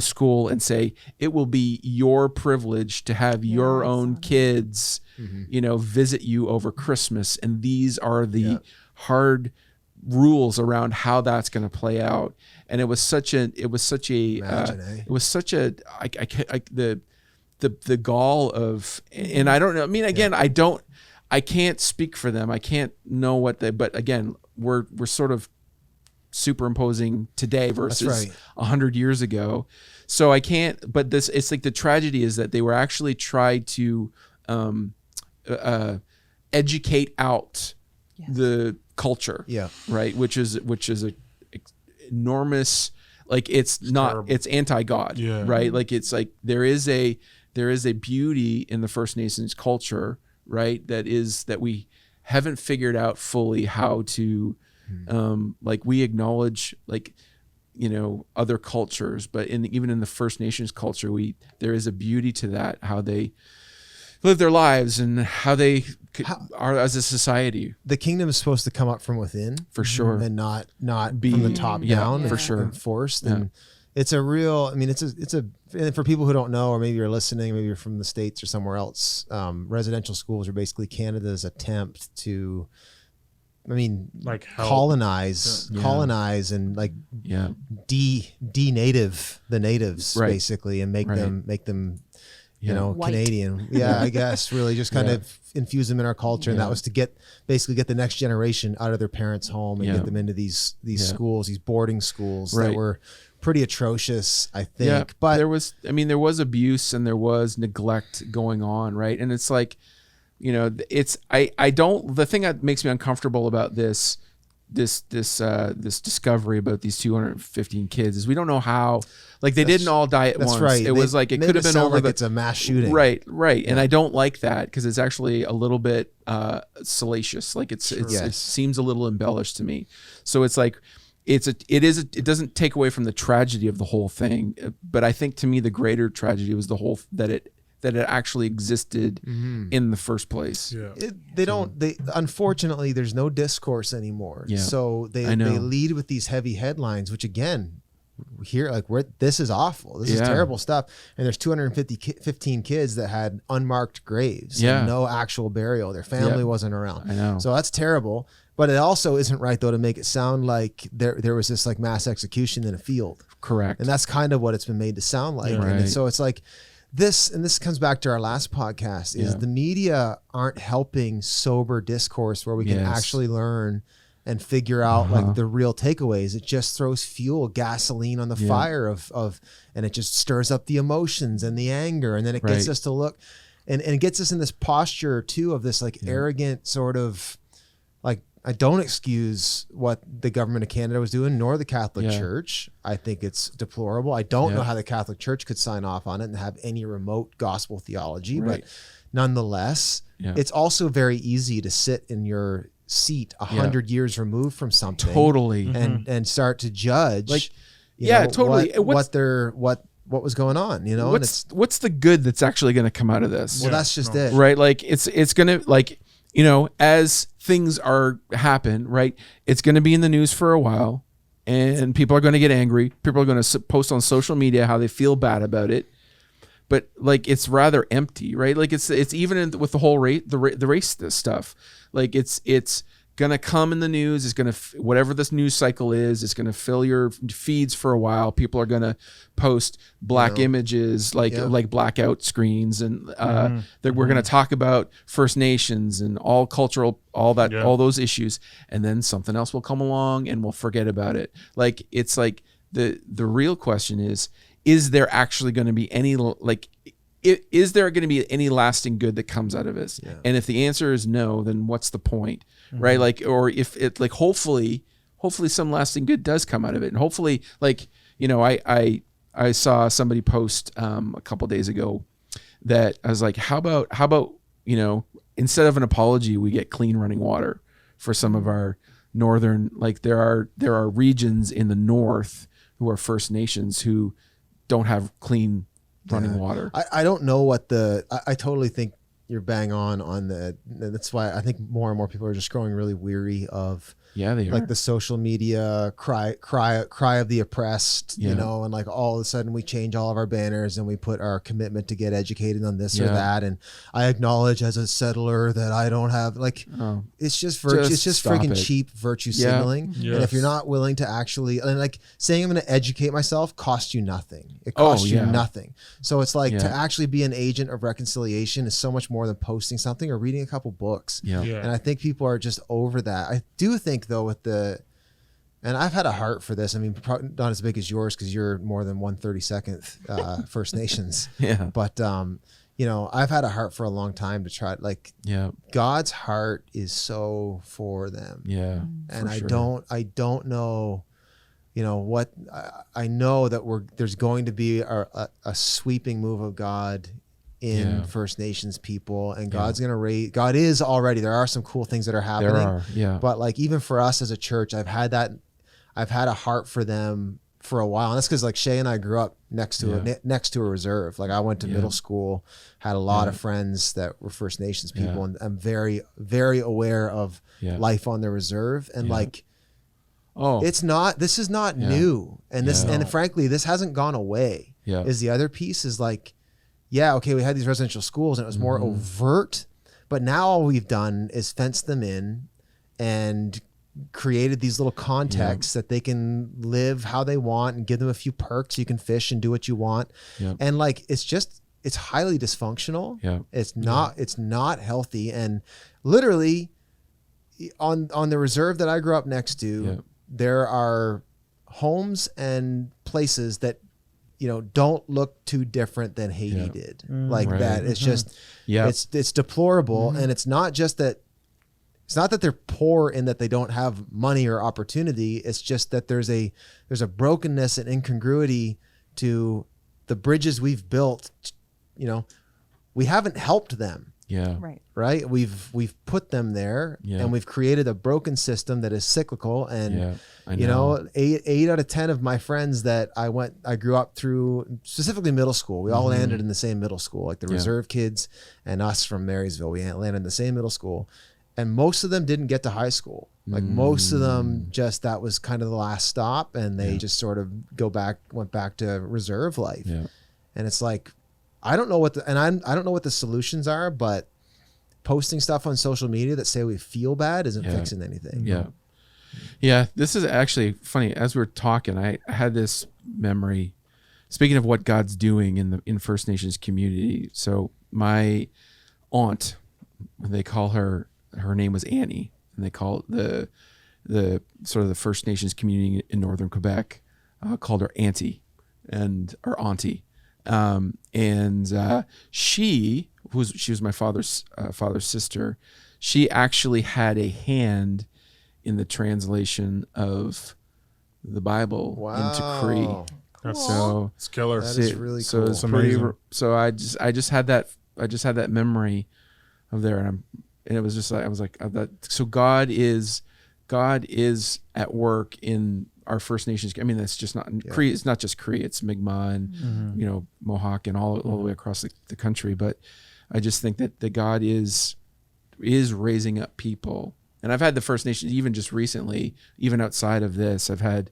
school and say it will be your privilege to have your own kids, visit you over Christmas, and these are the hard rules around how that's going to play out. And the gall of, and I don't know. I mean, again, I can't speak for them. I can't know but again, we're sort of superimposing today versus 100 years ago. So I can't, but it's like the tragedy is that they were actually tried to educate out the culture, right? Which is a enormous, like it's not terrible. It's anti-God, right? Like it's like there is a beauty in the First Nations culture, right? That we haven't figured out fully how to. Like we acknowledge other cultures, but even in the First Nations culture, there is a beauty to that, how they live their lives and how they are as a society. The kingdom is supposed to come up from within, for sure, and not be from the top down, for sure, enforced. And it's a real. I mean, it's a. And for people who don't know, or maybe you're listening, maybe you're from the States or somewhere else. Residential schools are basically Canada's attempt to. I mean, like colonize and like denative the natives basically, and make them you know, white. Canadian. Yeah, I guess really just kind of infuse them in our culture. And that was to basically get the next generation out of their parents' home and get them into these schools, these boarding schools that were pretty atrocious, I think. Yeah, but there was abuse and there was neglect going on. Right. And it's like, you know, the thing that makes me uncomfortable about this discovery about these 215 kids is we don't know how, like they didn't all die at once. Right. It was like, it could have been over it's a mass shooting. Right. Yeah. And I don't like that because it's actually a little bit salacious. Like it seems a little embellished to me. So it's like, it doesn't take away from the tragedy of the whole thing. But I think to me, the greater tragedy was that it actually existed in the first place. Yeah. Unfortunately, there's no discourse anymore. Yeah. So they lead with these heavy headlines, which again, this is awful. This is terrible stuff. And there's 215 kids that had unmarked graves and no actual burial. Their family wasn't around. I know. So that's terrible. But it also isn't right though to make it sound like there was this like mass execution in a field. Correct. And that's kind of what it's been made to sound like. Yeah. And so it's like, this comes back to our last podcast, is the media aren't helping sober discourse where we can actually learn and figure out like the real takeaways. It just throws gasoline on the fire of, and it just stirs up the emotions and the anger. And then it gets us to look and it gets us in this posture too of this like arrogant sort of like, I don't excuse what the government of Canada was doing, nor the Catholic Church. I think it's deplorable. I don't know how the Catholic Church could sign off on it and have any remote gospel theology, but nonetheless, it's also very easy to sit in your seat 100 years removed from something, totally, and start to judge, like, totally, what was going on, you know? What's the good that's actually going to come out of this? Well, that's just it, right? Like it's going to, like, you know, as things happen, right? It's going to be in the news for a while and people are going to get angry. People are going to post on social media how they feel bad about it. But like, it's rather empty, right? Like it's even with the whole the race stuff, like it's going to come in the news. It's going to, whatever this news cycle is, it's going to fill your feeds for a while. People are going to post black images, like blackout screens. And that we're going to talk about First Nations and all cultural, all those issues. And then something else will come along and we'll forget about it. Like, it's like the real question is there actually going to be any, like, is there going to be any lasting good that comes out of this? Yeah. And if the answer is no, then what's the point? Right? Like, or if it, like, hopefully some lasting good does come out of it. And hopefully, like, you know, I saw somebody post a couple days ago that I was like, how about, you know, instead of an apology, we get clean running water for some of our northern, like there are regions in the north who are First Nations who don't have clean running water. I don't know what I totally think you're bang on that's why I think more and more people are just growing really weary of like the social media cry of the oppressed, you know, and like all of a sudden we change all of our banners and we put our commitment to get educated on this or that. And I acknowledge as a settler that I don't have it's just virtue. It's just freaking cheap virtue signaling. Yes. And if you're not willing to actually, and like saying I'm going to educate myself costs you nothing. It costs you nothing. So it's like to actually be an agent of reconciliation is so much more than posting something or reading a couple books. And I think people are just over that. I do think though and I've had a heart for this. I mean, probably not as big as yours because you're more than 132nd First Nations. But you know, I've had a heart for a long time to try, like, God's heart is so for them. And I don't know, you know what, I know that there's going to be a sweeping move of God in First Nations people, and God's going to raise, God is already, there are some cool things that are happening. But like, even for us as a church, I've had a heart for them for a while. And that's because like Shay and I grew up next to a reserve. Like I went to middle school, had a lot of friends that were First Nations people, and I'm very, very aware of life on the reserve. And like, this is not new. And and frankly, this hasn't gone away. Is the other piece is like, okay, we had these residential schools and it was more overt, but now all we've done is fence them in and created these little contexts that they can live how they want and give them a few perks. You can fish and do what you want. And like, it's just it's highly dysfunctional. Yeah. It's not healthy. And literally on the reserve that I grew up next to, there are homes and places that, don't look too different than Haiti did. Like that. It's just, it's deplorable. And it's not just that, it's not that they're poor in that they don't have money or opportunity. It's just that there's a brokenness and incongruity to the bridges we've built. We haven't helped them. Yeah. Right. We've put them there, and we've created a broken system that is cyclical. And I know. 8 out of 10 of my friends that I grew up through, specifically middle school. We all landed in the same middle school, like the reserve kids and us from Marysville. We landed in the same middle school, and most of them didn't get to high school. Like most of them, that was kind of the last stop, and they just sort of went back to reserve life. Yeah. And it's like, I don't know what the solutions are, but posting stuff on social media that say we feel bad isn't fixing anything. Yeah. Yeah. This is actually funny. As we're talking, I had this memory, speaking of what God's doing in First Nations community. So my aunt, they call her name was Annie, and they call the sort of the First Nations community in Northern Quebec, called her Auntie or Auntie. She was my father's sister. She actually had a hand in the translation of the Bible into Cree. So it's killer. That is really cool. So it's amazing. So I just had that memory of there, and it was just like, I was like, so God is at work in our First Nations. I mean, that's just not Cree. It's not just Cree. It's Mi'kmaq and Mohawk and all the way across the country. But I just think that God is raising up people. And I've had the First Nations even just recently, even outside of this. I've had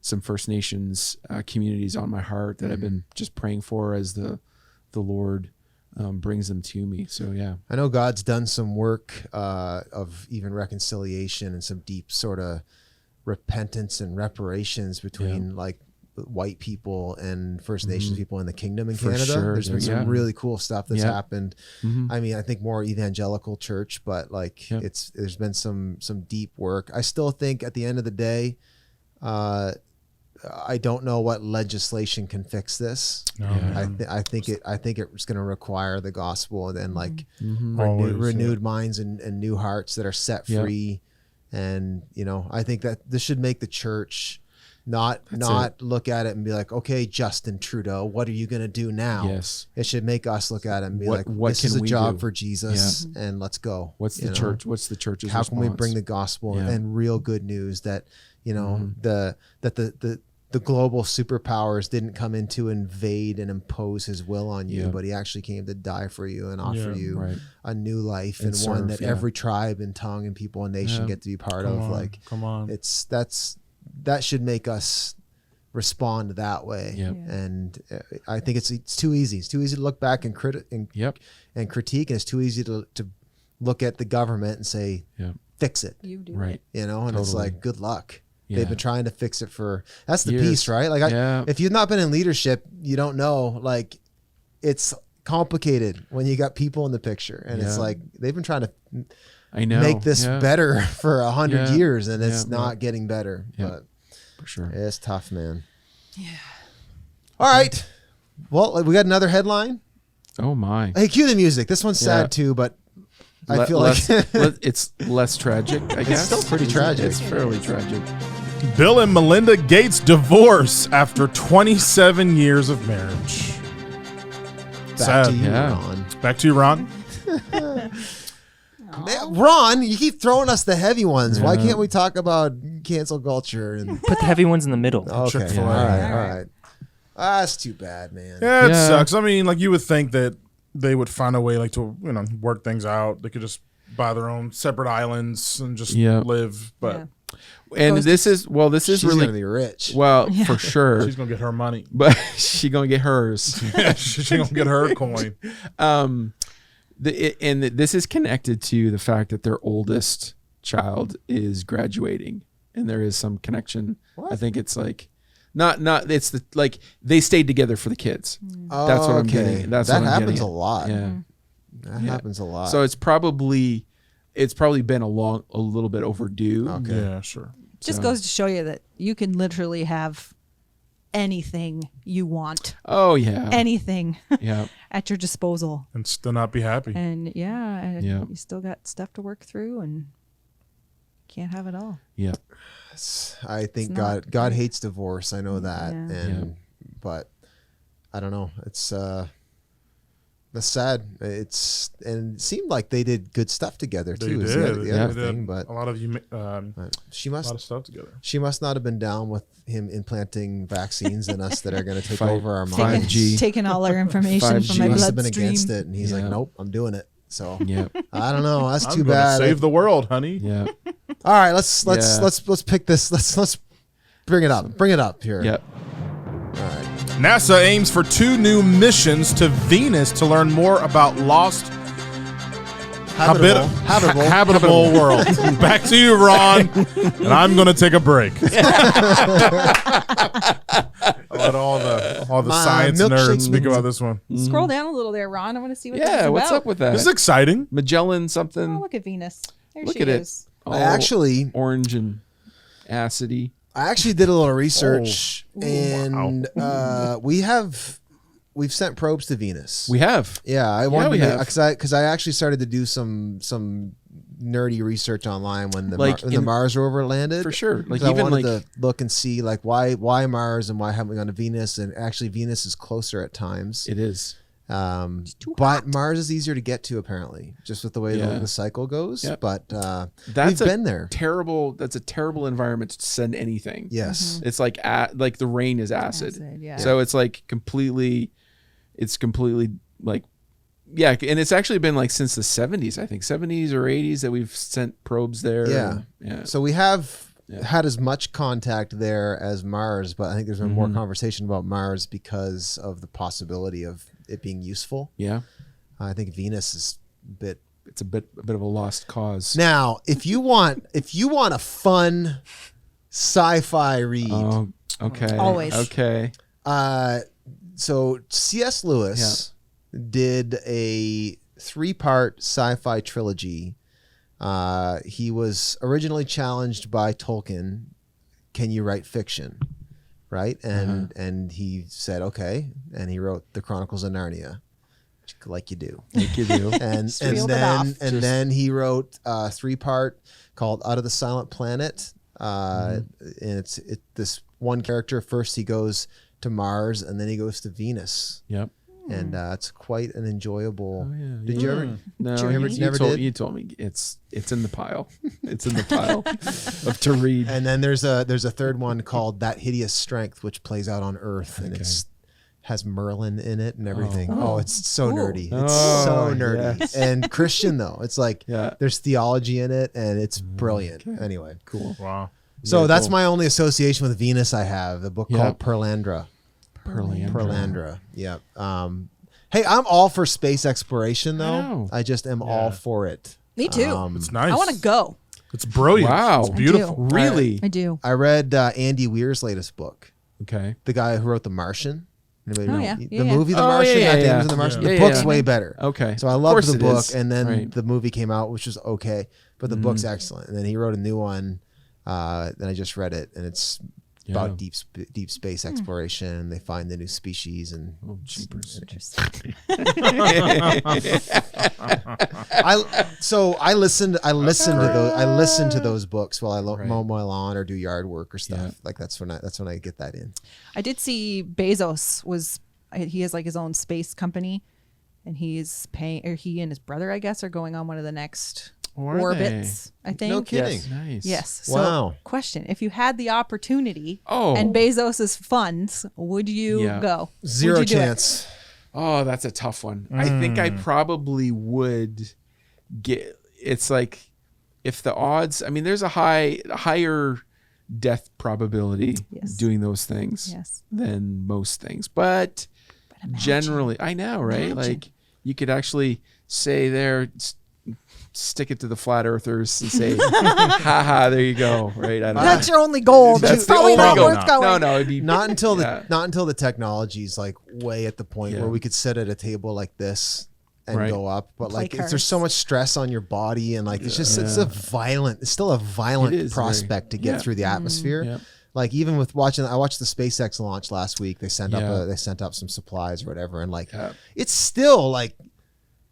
some First Nations communities on my heart that I've been just praying for as the Lord brings them to me. So yeah, I know God's done some work of even reconciliation and some deep sort of repentance and reparations between like white people and First Nations people in the kingdom in Canada. Sure. There's been some really cool stuff that's happened. I mean, I think more evangelical church, but like there's been some deep work. I still think at the end of the day, I don't know what legislation can fix this. I think it's going to require the gospel and then like renewed minds and new hearts that are set free. And I think that this should make the church not look at it and be like, okay, Justin Trudeau, what are you going to do now? Yes, it should make us look at it and be what this is a job for Jesus, and let's go. What's the church? What's the church's How response? can we bring the gospel and real good news that the global superpowers didn't come in to invade and impose his will on you, but he actually came to die for you and offer you a new life and serve, one that every tribe and tongue and people and nation get to be part of. Come on. That should make us respond that way. And I think it's too easy. It's too easy to look back and critique, and it's too easy to look at the government and say, fix it. You do it. And it's like, good luck. They've been trying to fix it that's the piece, right? Like if you've not been in leadership, you don't know, like it's complicated when you got people in the picture, and it's like, they've been trying to make this better for 100 years, and it's not getting better, but for sure. It's tough, man. Yeah. All right. Well, we got another headline. Oh my. Hey, cue the music. This one's sad too, but I feel like it's less tragic, I guess. It's still pretty tragic. It's fairly tragic. Bill and Melinda Gates divorce after 27 years of marriage. Back to you, Ron. Back to you, Ron. Man, Ron, you keep throwing us the heavy ones. Why can't we talk about cancel culture and put the heavy ones in the middle? Okay, all right. That's too bad, man. Yeah, it sucks. I mean, like, you would think that they would find a way, like, to work things out. They could just buy their own separate islands and just live, but. And this is she's really gonna be rich. Well, for sure, she's gonna get her money, but she's gonna get hers. She's gonna get her coin. This is connected to the fact that their oldest child is graduating, and there is some connection. What? I think it's like Not it's the like they stayed together for the kids. Oh, that's what I'm getting. That's that what I'm happens getting a lot. Yeah. That happens a lot. So it's probably been a little bit overdue. Okay. Yeah, sure. Just goes to show you that you can literally have anything you want. Oh yeah. Anything. Yeah. At your disposal. And still not be happy. And you still got stuff to work through and can't have it all. Yeah. I think God hates divorce. I know that. But I don't know. That's sad. And it seemed like they did good stuff together too. They The did. other thing, but a lot of she a lot of stuff together. She must not have been down with him implanting vaccines in us that are going to take 5, over our minds. 5G. Taking all our information 5G. from She my must have been bloodstream. against it, and he's like, "Nope, I'm doing it." So I don't know. That's I'm too gonna bad. Save the world, honey. Yeah. All right, let's pick this. Let's bring it up. Bring it up here. Yep. All right. NASA aims for 2 new missions to Venus to learn more about lost habitable world. Back to you, Ron. And I'm going to take a break. I'll let all the science nerds speak about this one. Scroll down a little there, Ron. I want to see what this is Yeah. What's about. up with that? This is exciting. Magellan something. Oh, look at Venus. There Look she at is. it. I actually orange and acidy. did a little research, and we've sent probes to Venus. We have. Yeah, I wanted have. because I actually started to do some nerdy research online when the Mars rover landed. For sure. Like I even wanted to look and see like why Mars and why haven't we gone to Venus, and actually Venus is closer at times. it is. But Mars is easier to get to apparently, just with the way the cycle goes. Yep. But That's we've been there. That's a terrible environment to send anything. Yes. It's like the rain is acid. Yeah. So it's like completely like, yeah. And it's actually been like since the 70s, I think 70s or 80s that we've sent probes there. Yeah. Yeah. So we have had as much contact there as Mars, but I think there's been more conversation about Mars because of the possibility of it being useful. Yeah. I think Venus is It's a bit of a lost cause. Now, if you want a fun sci-fi read, Okay. Always. Okay. so C.S. Lewis did a 3-part sci-fi trilogy. He was originally challenged by Tolkien, can you write fiction? Right? And he said, okay. And he wrote The Chronicles of Narnia, like you do. Like you do. And then he wrote a 3-part called Out of the Silent Planet. And it's this one character. First he goes to Mars, and then he goes to Venus. Yep. And it's quite an enjoyable. Oh, yeah. Did you ever? No, you told me it's in the pile. It's in the pile of to read. And then there's a 3rd one called That Hideous Strength, which plays out on Earth, and has Merlin in it and everything. Oh, it's so nerdy. It's so nerdy. Yes. And Christian though. It's like there's theology in it, and it's brilliant. Okay. Anyway, cool. Wow. So that's my only association with Venus. I have the book called Pearlandra. Pearlandra. Yeah. Hey, I'm all for space exploration though. I just am all for it. Me too. It's nice. I want to go. It's brilliant. Wow. It's beautiful. Really? I do. I read Andy Weir's latest book. Okay. The guy who wrote The Martian. Anybody know? Yeah. The movie The Martian. James and the Martian. The book's way better. Okay. So I loved the book, is. and then the movie came out, which was okay, but the book's excellent. And then he wrote a new one. Then I just read it, and it's about deep space exploration. They find the new species, and I listened to those books while I mow my lawn or do yard work or stuff. Like that's when I get that in. I did see Bezos he has like his own space company, and he's paying, or he and his brother, I guess, are going on one of the next orbits. I think. No kidding. Yes. Nice. Yes. Wow. So, question: if you had the opportunity and Bezos's funds, would you go? Zero chance. Oh, that's a tough one. I think I probably would get. It's like if the odds. I mean, there's a higher death probability doing those things than most things, but generally, I know, right? Like you could actually say there, stick it to the flat earthers and say, haha, there you go. Right. I don't That's your only goal. That's probably not worth going. No, it'd be not until the technology's like way at the point where we could sit at a table like this and go up, but like there's so much stress on your body, and like it's still a violent prospect to get through the atmosphere. Yeah. Like even with I watched the SpaceX launch last week. They sent up some supplies or whatever, and like it's still like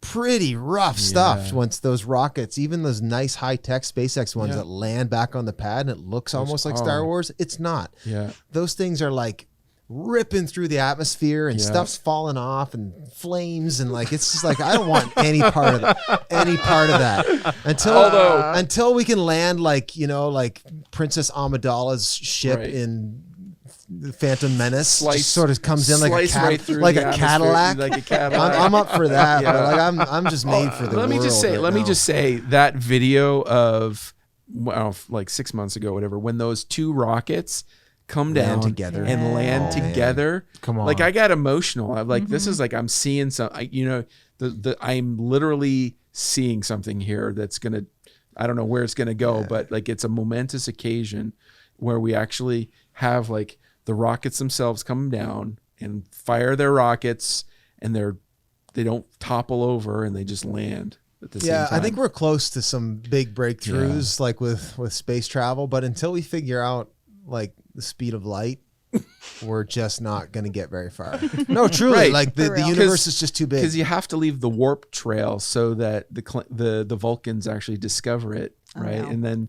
pretty rough stuff once those rockets, even those nice high-tech SpaceX ones that land back on the pad and it looks almost like Star Wars. It's not. Yeah. Those things are like ripping through the atmosphere and stuff's falling off and flames, and like it's just like I don't want any part of that until we can land like Princess Amidala's ship in the Phantom Menace. Just sort of comes in like a Cadillac. I'm up for that. But like I'm just made for the world. Let me just say that video of like 6 months ago, whatever, when those two rockets come down together and land together. Come on. Like I got emotional. I'm like, this is like I'm seeing I'm literally seeing something here that's gonna, I don't know where it's gonna go, but like it's a momentous occasion where we actually have like the rockets themselves come down and fire their rockets, and they don't topple over and they just land at the same time. I think we're close to some big breakthroughs like with space travel, but until we figure out like the speed of light, we're just not going to get very far. No, truly, like the universe is just too big. Because you have to leave the warp trail so that the Vulcans actually discover it, right? And then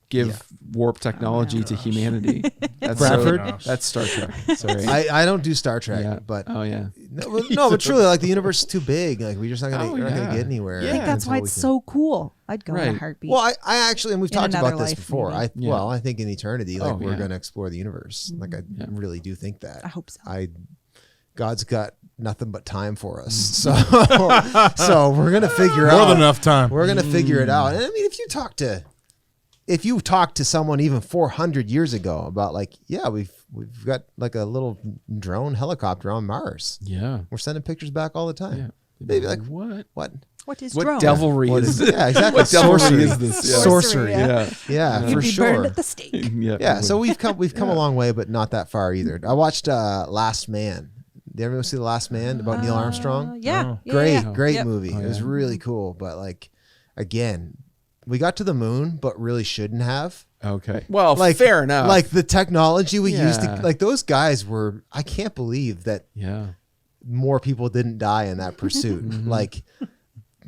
give warp technology to humanity. That's Bradford? That's Star Trek. Sorry. I don't do Star Trek, but no, but truly, like the universe is too big. Like we're just not gonna get anywhere. I think that's why it's so cool. I'd go in a heartbeat. Well, I actually, and we've talked about this before. I think in eternity, like we're gonna explore the universe. Like I really do think that. I hope so. God's got nothing but time for us, so we're gonna figure out more than enough time. We're gonna figure it out. And I mean, if you talk to someone even 400 years ago about like, we've got like a little drone helicopter on Mars. Yeah. We're sending pictures back all the time. Yeah. They'd be like, what is drone? Devilry is this? Yeah, exactly. What devilry is this? Yeah. Sorcery. Yeah, You'd for be sure. burned at the stake. Yeah. So we've come a long way, but not that far either. I watched Last Man. Did everyone see The Last Man about Neil Armstrong? Yeah. Great movie. It was really cool. But like, again, we got to the moon, but really shouldn't have. Okay. Well, like, fair enough. Like the technology we used to, like those guys were, I can't believe that more people didn't die in that pursuit. Like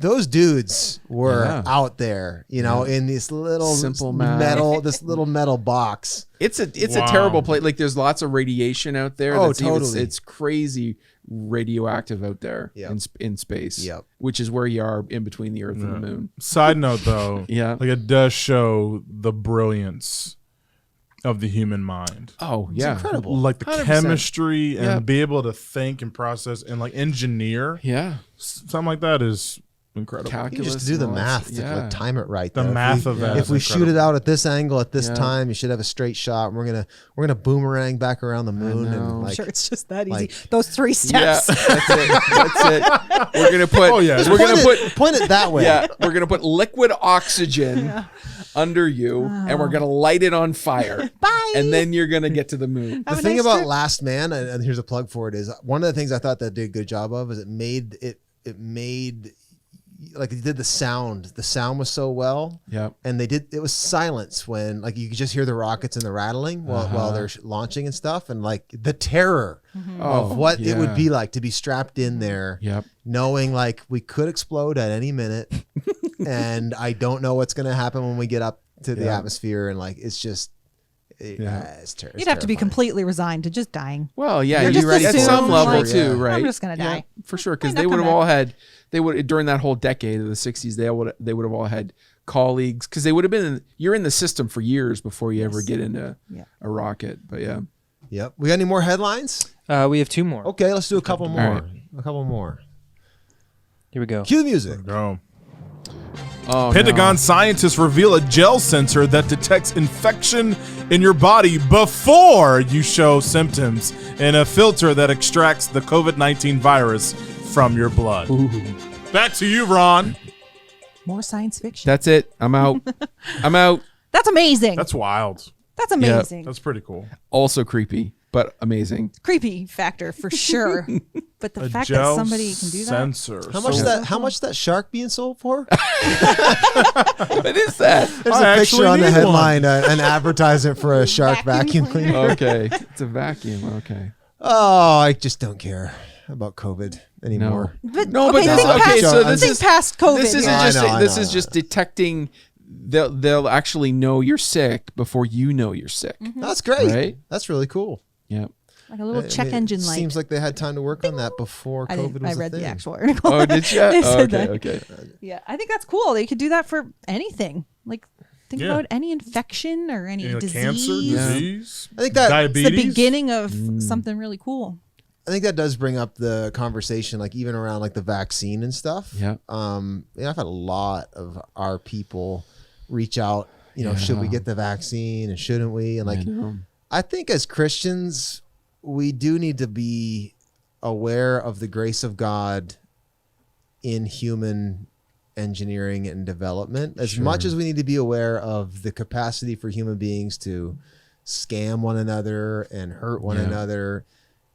those dudes were out there, in this little simple metal box. It's a terrible place. Like there's lots of radiation out there. Oh, totally. It's crazy radioactive out there in space, which is where you are in between the Earth and the moon. Side note though, like it does show the brilliance of the human mind. Oh yeah, it's incredible. Like the 100%. Chemistry and be able to think and process and like engineer. Yeah, something like that is incredible. Calculus, you just do the math to like time it right. The math of that. If we shoot it out at this angle at this time, you should have a straight shot. We're gonna boomerang back around the moon. And like, I'm sure it's just that easy. Those 3 steps. Yeah, that's it. We're gonna put. Point it that way. Yeah, we're gonna put liquid oxygen under you, and we're gonna light it on fire. Bye. And then you're gonna get to the moon. The thing about Last Man, and here's a plug for it, is one of the things I thought that did a good job of is it made like it did the sound. The sound was so well. Yeah. And it was silence when like you could just hear the rockets and the rattling while they're launching and stuff, and like the terror of what it would be like to be strapped in there, knowing like we could explode at any minute, and I don't know what's gonna happen when we get up to the atmosphere, and like it's just. It's You'd have to be completely resigned to just dying. Well, you're ready at some level too, right? I'm just gonna die for sure, because they would have all had. They would during that whole decade of the 60s. They would have all had colleagues because they would have been. You're in the system for years before you ever get into a rocket. But Yep. We got any more headlines? We have 2 more. Okay, let's do a couple more. Right. A couple more. Here we go. Cue the music. Go. Pentagon scientists reveal a gel sensor that detects infection in your body before you show symptoms, and a filter that extracts the COVID-19 virus from your blood. Ooh. Back to you, Ron. More science fiction. That's it. I'm out. I'm out. That's amazing. That's wild. That's amazing. That's pretty cool. Also creepy, but amazing. Creepy factor for sure. But the fact that somebody can do that. How much that shark being sold for? What is that? There's a picture on the headline, an advertisement for a shark vacuum cleaner. Okay. It's a vacuum. Okay. Oh, I just don't care about COVID anymore. But, No, okay, but think past, so this think is past COVID. This isn't here. just I this know. is just detecting. They'll actually know you're sick before you know you're sick. That's great. Right? That's really cool. Yep. Like a little check engine light. Seems like they had time to work on that before COVID was I a read thing. the actual article. Oh, did you? They said Okay. that. Okay. Yeah, I think that's cool. They could do that for anything. Like, think Yeah. about any infection or any disease. Cancer, disease, I think that It's diabetes. the beginning of something really cool. I think that does bring up the conversation, like even around like the vaccine and stuff. Yeah. I've had a lot of our people reach out. Should we get the vaccine and shouldn't we? And like, I think as Christians, we do need to be aware of the grace of God in human engineering and development as much as we need to be aware of the capacity for human beings to scam one another and hurt one another.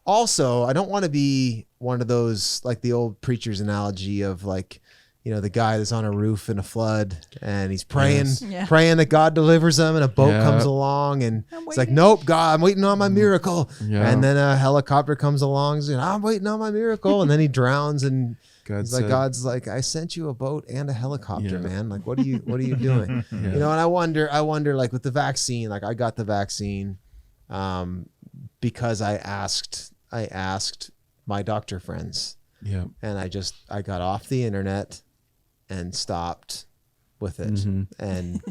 Also, I don't want to be one of those, like the old preacher's analogy of like, the guy that's on a roof in a flood and he's praying, praying that God delivers him, and a boat comes along and it's like, nope, God, I'm waiting on my miracle. Yeah. And then a helicopter comes along and I'm waiting on my miracle. And then he drowns and God's like, I sent you a boat and a helicopter, man. Like, what are you doing? And I wonder like with the vaccine, like I got the vaccine because I asked my doctor friends. Yeah. And I got off the internet and stopped with it and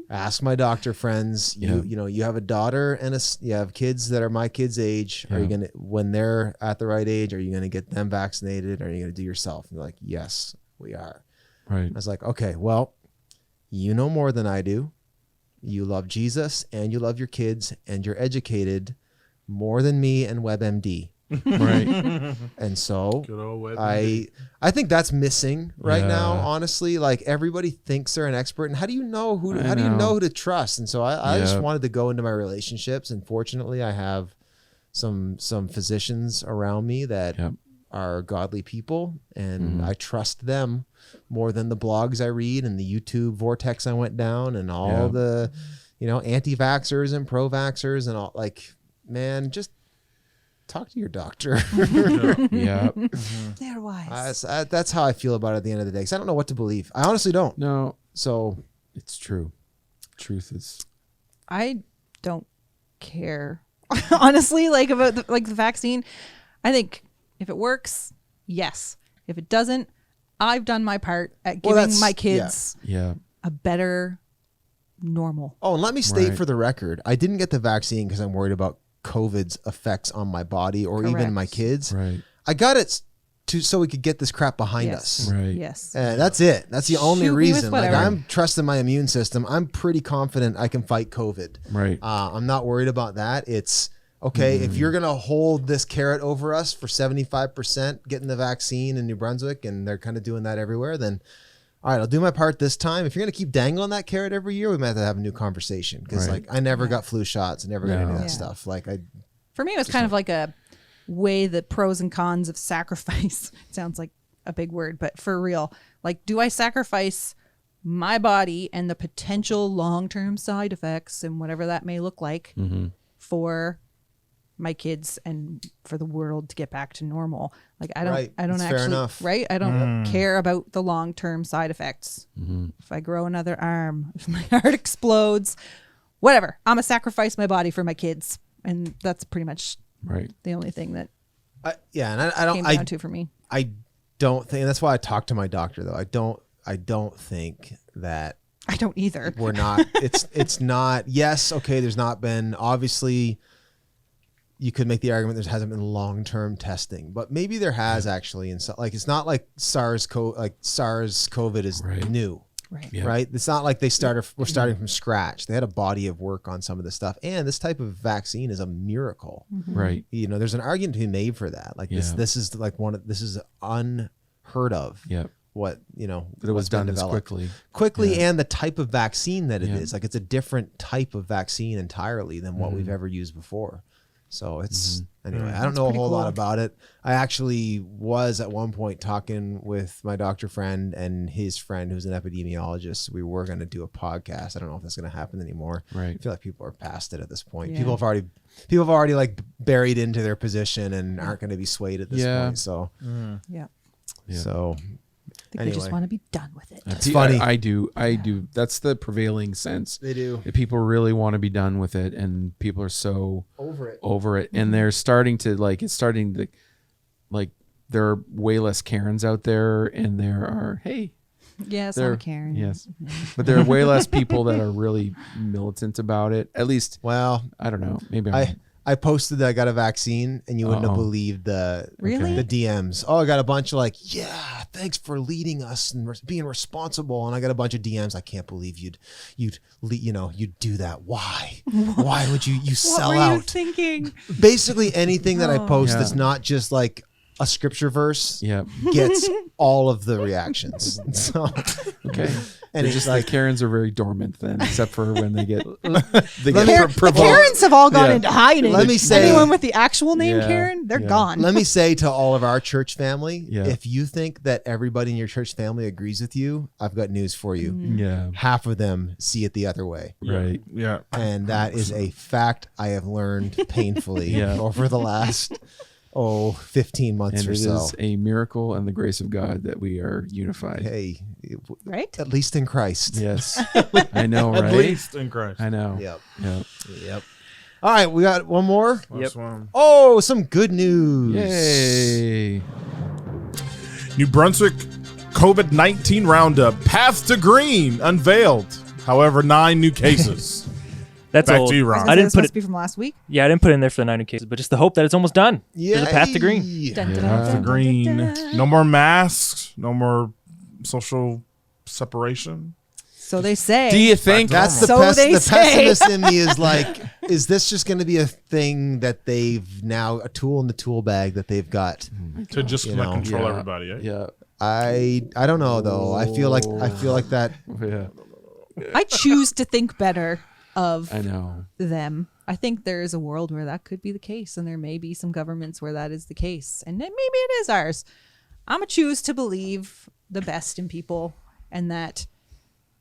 asked my doctor friends, you have a daughter and you have kids that are my kids' age. Are you going to, when they're at the right age, are you going to get them vaccinated? Or are you going to do yourself? And they're like, yes, we are. Right. I was like, okay, well, you know more than I do. You love Jesus and you love your kids and you're educated more than me and WebMD. Right. And so I think that's missing right now, honestly. Like everybody thinks they're an expert, and how do you know who to trust? And so I just wanted to go into my relationships, and fortunately I have some physicians around me that are godly people, and I trust them more than the blogs I read and the YouTube vortex I went down and all the anti-vaxxers and pro-vaxxers and all. Like, man, just talk to your doctor. Yeah. They're wise. That's how I feel about it at the end of the day. Because I don't know what to believe. I honestly don't. No. So it's true. Truth is. I don't care. Honestly, like about the vaccine. I think if it works, yes. If it doesn't, I've done my part at giving my kids a better normal. Oh, and let me state for the record, I didn't get the vaccine because I'm worried about COVID's effects on my body or even my kids. Right. I got it so we could get this crap behind us. Right. Yes. And that's it. That's the only reason. Like, whatever. I'm trusting my immune system. I'm pretty confident I can fight COVID. Right. I'm not worried about that. It's okay. If you're going to hold this carrot over us for 75% getting the vaccine in New Brunswick, and they're kind of doing that everywhere, then all right, I'll do my part this time. If you're going to keep dangling that carrot every year, we might have to have a new conversation. Because like I never got flu shots. I never got any of that stuff. Like for me, it was kind of like a weigh the pros and cons of sacrifice. It sounds like a big word, but for real, like, do I sacrifice my body and the potential long-term side effects and whatever that may look like for my kids and for the world to get back to normal? Like I don't That's actually, fair enough. right? I don't care about the long-term side effects. If I grow another arm, if my heart explodes, whatever, I'm gonna sacrifice my body for my kids. And that's pretty much the only thing that and I don't came down to for me. I don't think, and that's why I talked to my doctor though. I don't think that I don't either. we're not it's not, yes, okay, there's not been, obviously you could make the argument there hasn't been long-term testing, but maybe there has actually. And so, like, it's not like SARS-CoV is new. Right. It's not like we're starting from scratch. They had a body of work on some of this stuff. And this type of vaccine is a miracle. Right. There's an argument to be made for that. Like this is like this is unheard of. Yeah. that it was done as quickly, and the type of vaccine that it is. Like, it's a different type of vaccine entirely than what we've ever used before. So it's anyway, I don't know a whole lot about it. I actually was at one point talking with my doctor friend and his friend who's an epidemiologist. We were going to do a podcast. I don't know if that's going to happen anymore. Right. I feel like people are past it at this point. Yeah. People have already like buried into their position and aren't going to be swayed at this point. So so I think they just want to be done with it. It's funny. I do. That's the prevailing sense. They do. That people really want to be done with it, and people are so over it, and they're starting to there are way less Karens out there, and there are yes, I'm a Karen. Yes, but there are way less people that are really militant about it. At least, well, I don't know. Maybe I posted that I got a vaccine, and you wouldn't have believed the DMs. Oh, I got a bunch of like, thanks for leading us and being responsible. And I got a bunch of DMs. I can't believe you'd do that. Why? Why would you sell out? What were you thinking? Basically, anything that I post that's not just like a scripture verse gets all of the reactions. So and it's just like Karens are very dormant then, except for when they get the Karens have all gone into hiding. Let me say, anyone with the actual name Karen, they're gone. Let me say to all of our church family, if you think that everybody in your church family agrees with you, I've got news for you. Half of them see it the other way. Right. Yeah. And that is a fact I have learned painfully over the last 15 months and or so. It is a miracle and the grace of God that we are unified. Hey, right? At least in Christ. Yes. I know, right? At least in Christ. I know. Yep. All right, we got one more. Last one. Oh, some good news. Yay. New Brunswick COVID-19 roundup. Path to green unveiled. However, 9 new cases. That's back old. to you, Ron. I didn't put it be from last week. Yeah, I didn't put it in there for the 9 new cases, but just the hope that it's almost done. Yeah, There's a path to green. Path to green. No more masks. No more social separation. So they say. Do you think that's the pessimist in me is like, is this just going to be a thing that they've now a tool in the tool bag that they've got to just control everybody? Yeah. I don't know though. I feel like that. Yeah. I choose to think better of them. I think there is a world where that could be the case, and there may be some governments where that is the case, and maybe it is ours. I'm going to choose to believe the best in people, and that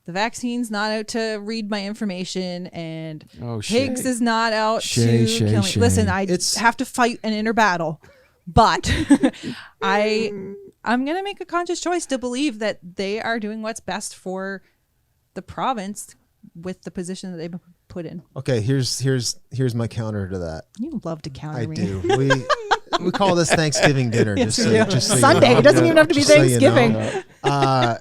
the vaccine's not out to read my information, and Higgs is not out to kill me. Listen, I have to fight an inner battle, but I'm going to make a conscious choice to believe that they are doing what's best for the province with the position that they've been put in. Okay, here's my counter to that. You love to counter me. I do. We call this Thanksgiving dinner. Just so Sunday. You know. It doesn't even have to be Thanksgiving. So you know.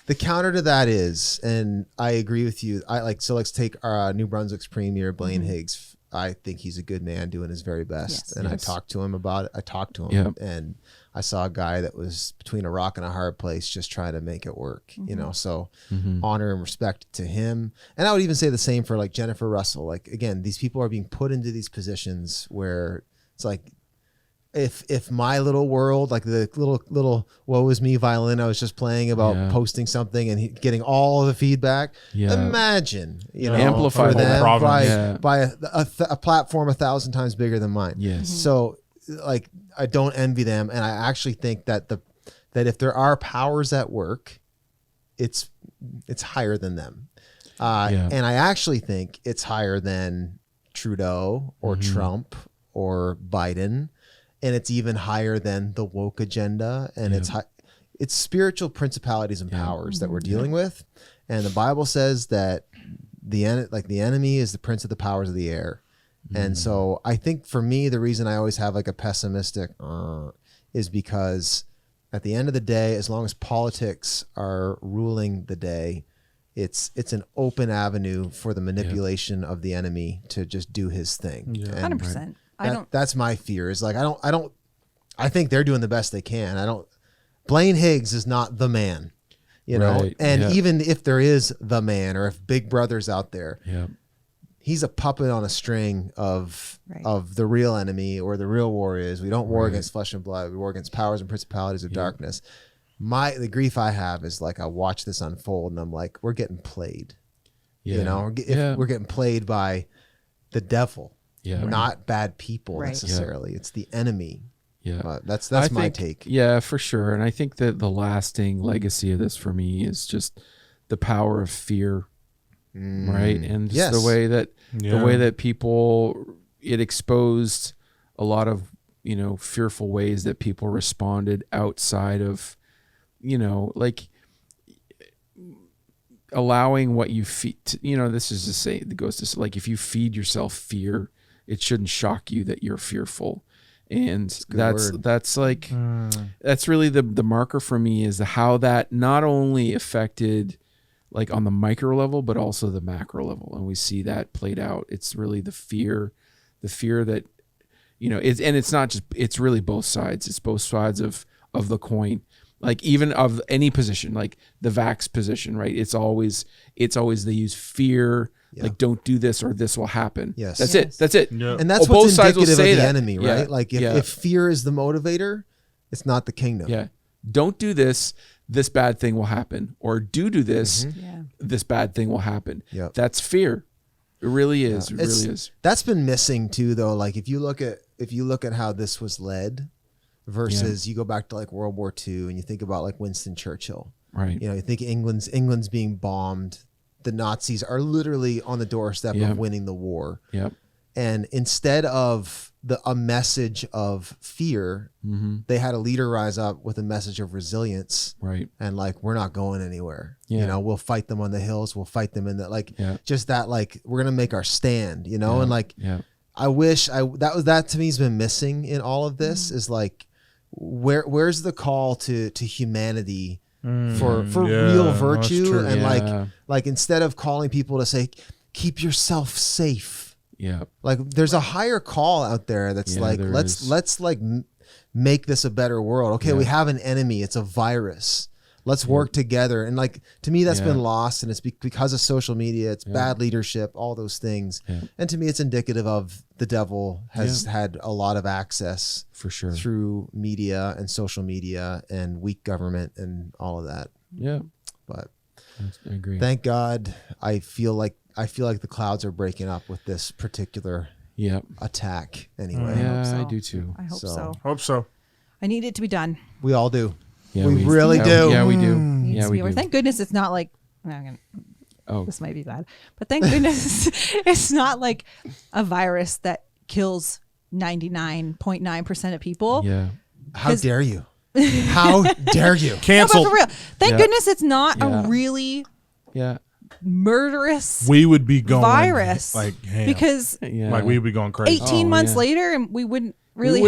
The counter to that is, and I agree with you. Let's take our New Brunswick's premier, Blaine Higgs. I think he's a good man doing his very best. I talked to him about it. I talked to him and I saw a guy that was between a rock and a hard place just trying to make it work, you know, so honor and respect to him. And I would even say the same for like Jennifer Russell. Like, again, these people are being put into these positions where it's like, if my little world, like the little woe is me violin I was just playing about posting something and getting all the feedback, imagine, you know, amplify for them by a platform 1,000 times bigger than mine. Yes. So like, I don't envy them, and I actually think that that if there are powers at work, it's higher than them, and I actually think it's higher than Trudeau or Trump or Biden, and it's even higher than the woke agenda, and it's spiritual principalities and powers that we're dealing with, and the Bible says that the enemy is the prince of the powers of the air. And so I think for me, the reason I always have like a pessimistic is because at the end of the day, as long as politics are ruling the day, it's an open avenue for the manipulation of the enemy to just do his thing. 100%. That's my fear is like, I think they're doing the best they can. Blaine Higgs is not the man, you know, and even if there is the man, or if Big Brother's out there, he's a puppet on a string of the real enemy, or the real war is. We don't war against flesh and blood. We war against powers and principalities of darkness. the grief I have is like I watch this unfold and I'm like, we're getting played. Yeah. You know, we're getting played by the devil. Yeah. Not bad people necessarily. It's the enemy. Yeah. That's my take. Yeah, for sure. And I think that the lasting legacy of this for me is just the power of fear. Right. And just the way that people, it exposed a lot of, fearful ways that people responded outside of, like allowing what you feed, this is to say, it goes to like, if you feed yourself fear, it shouldn't shock you that you're fearful. And that's really the marker for me is how that not only affected like on the micro level, but also the macro level. And we see that played out. It's really the fear that, it's not just, it's really both sides. It's both sides of the coin. Like even of any position, like the vax position, right? It's always they use fear, like don't do this or this will happen. Yes. That's it. Yeah. And that's what's indicative of the enemy, right? Yeah. Like if fear is the motivator, it's not the kingdom. Yeah. Don't do this bad thing will happen. Or do this, this bad thing will happen. Yep. That's fear. It really is. It really is. That's been missing too, though. Like if you look at how this was led, versus you go back to like World War II and you think about like Winston Churchill, right? You think England's being bombed. The Nazis are literally on the doorstep of winning the war. Yep. And instead of a message of fear, they had a leader rise up with a message of resilience. Right. And like, we're not going anywhere. Yeah. We'll fight them on the hills. We'll fight them in the just that, like, we're going to make our stand, and like, I wish that to me has been missing in all of this is like, where's the call to humanity for real virtue and like instead of calling people to say keep yourself safe, like there's a higher call out there that's let's like make this a better world. Okay, we have an enemy, it's a virus. Let's work together. And like, to me, that's been lost. And it's because of social media, it's bad leadership, all those things. Yeah. And to me, it's indicative of the devil has had a lot of access for sure through media and social media and weak government and all of that. Yeah. But I agree. Thank God. I feel like the clouds are breaking up with this particular attack anyway. I do too. I hope so. Hope so. I need it to be done. We all do. Yeah, we really do. Yeah, we do. Yeah, we do. Thank goodness it's not like, this might be bad, but thank goodness it's not like a virus that kills 99.9% of people. Yeah. How dare you? How dare you? Cancel. No, for real. Thank goodness it's not a really murderous we would be going virus like ham. Because like we would be going crazy 18 months later and we wouldn't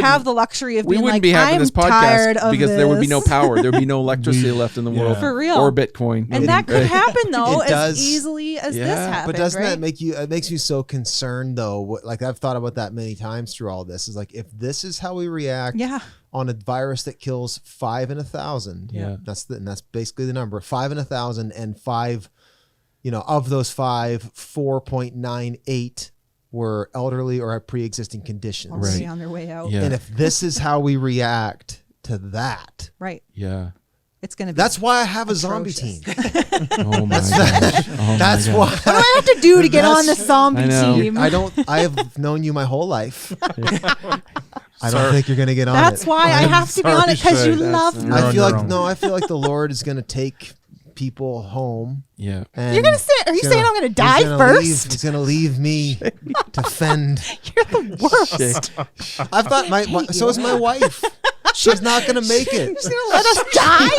have the luxury of being like, having I'm this tired podcast of because this. there would be no power. There would be no electricity left in the world. For real. Or Bitcoin. And that could happen though as easily as this happened. But doesn't that make you, it makes you so concerned though? Like I've thought about that many times through all this is like, if this is how we react on a virus that kills 5 in 1,000, that's basically the number, 5 in 1,000 and 5, of those 5, 4.98 were elderly or have pre-existing conditions. Already on their way out. Yeah. And if this is how we react to that. Right. Yeah. It's going to be. That's why I have a zombie team. Oh my gosh. That's why. What do I have to do to get on the zombie team? I have known you my whole life. I don't think you're going to get on That's why I have to be on it because you love me. I feel like the Lord is going to take people home. Yeah. And you're gonna say, are you saying I'm gonna die first? He's gonna leave me to fend. You're the worst. I've thought so is my wife. She's not gonna make it. She's gonna let us die?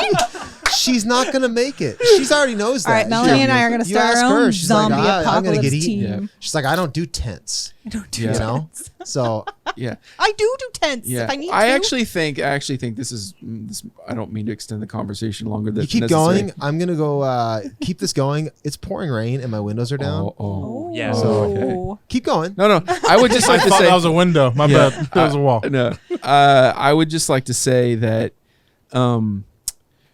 She's not gonna make it. She's already knows that. All right, Melanie and I are gonna start our own zombie apocalypse team. Yeah. She's like, I don't do tents. I don't do tents. So I do tents if I need to. I actually think this is. I don't mean to extend the conversation longer than you keep necessary. going. I'm gonna go keep this going. It's pouring rain and my windows are down. Yeah. So keep going. No. I would just like to say that was a window. My bad. That was a wall. No. I would just like to say that,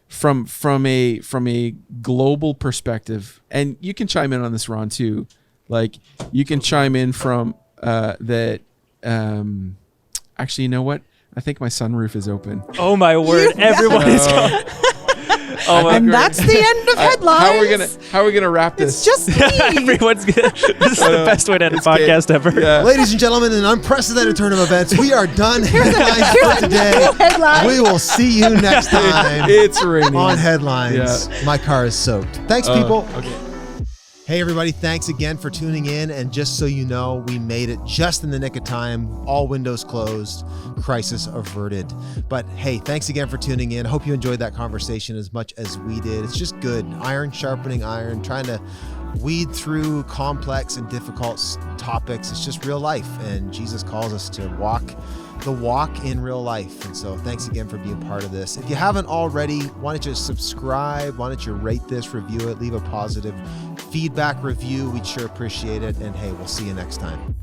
from a global perspective, and you can chime in on this, Ron, too. Like you can chime in from that. Actually, you know what? I think my sunroof is open. Oh my word! Everyone is going. And that's the end of headlines. How are we gonna wrap this? It's just me. Everyone's good. This is the best way to end a podcast ever. Yeah. Ladies and gentlemen, in an unprecedented turn of events, we are done headlines for today. We will see you next time. It's raining on headlines. Yeah. My car is soaked. Thanks, people. Okay. Hey, everybody. Thanks again for tuning in. And just so you know, we made it just in the nick of time. All windows closed. Crisis averted. But hey, thanks again for tuning in. Hope you enjoyed that conversation as much as we did. It's just good. Iron sharpening iron, trying to weed through complex and difficult topics. It's just real life. And Jesus calls us to walk the walk in real life. And so thanks again for being part of this. If you haven't already, why don't you subscribe? Why don't you rate this, review it, leave a positive feedback review? We'd sure appreciate it. And hey, we'll see you next time.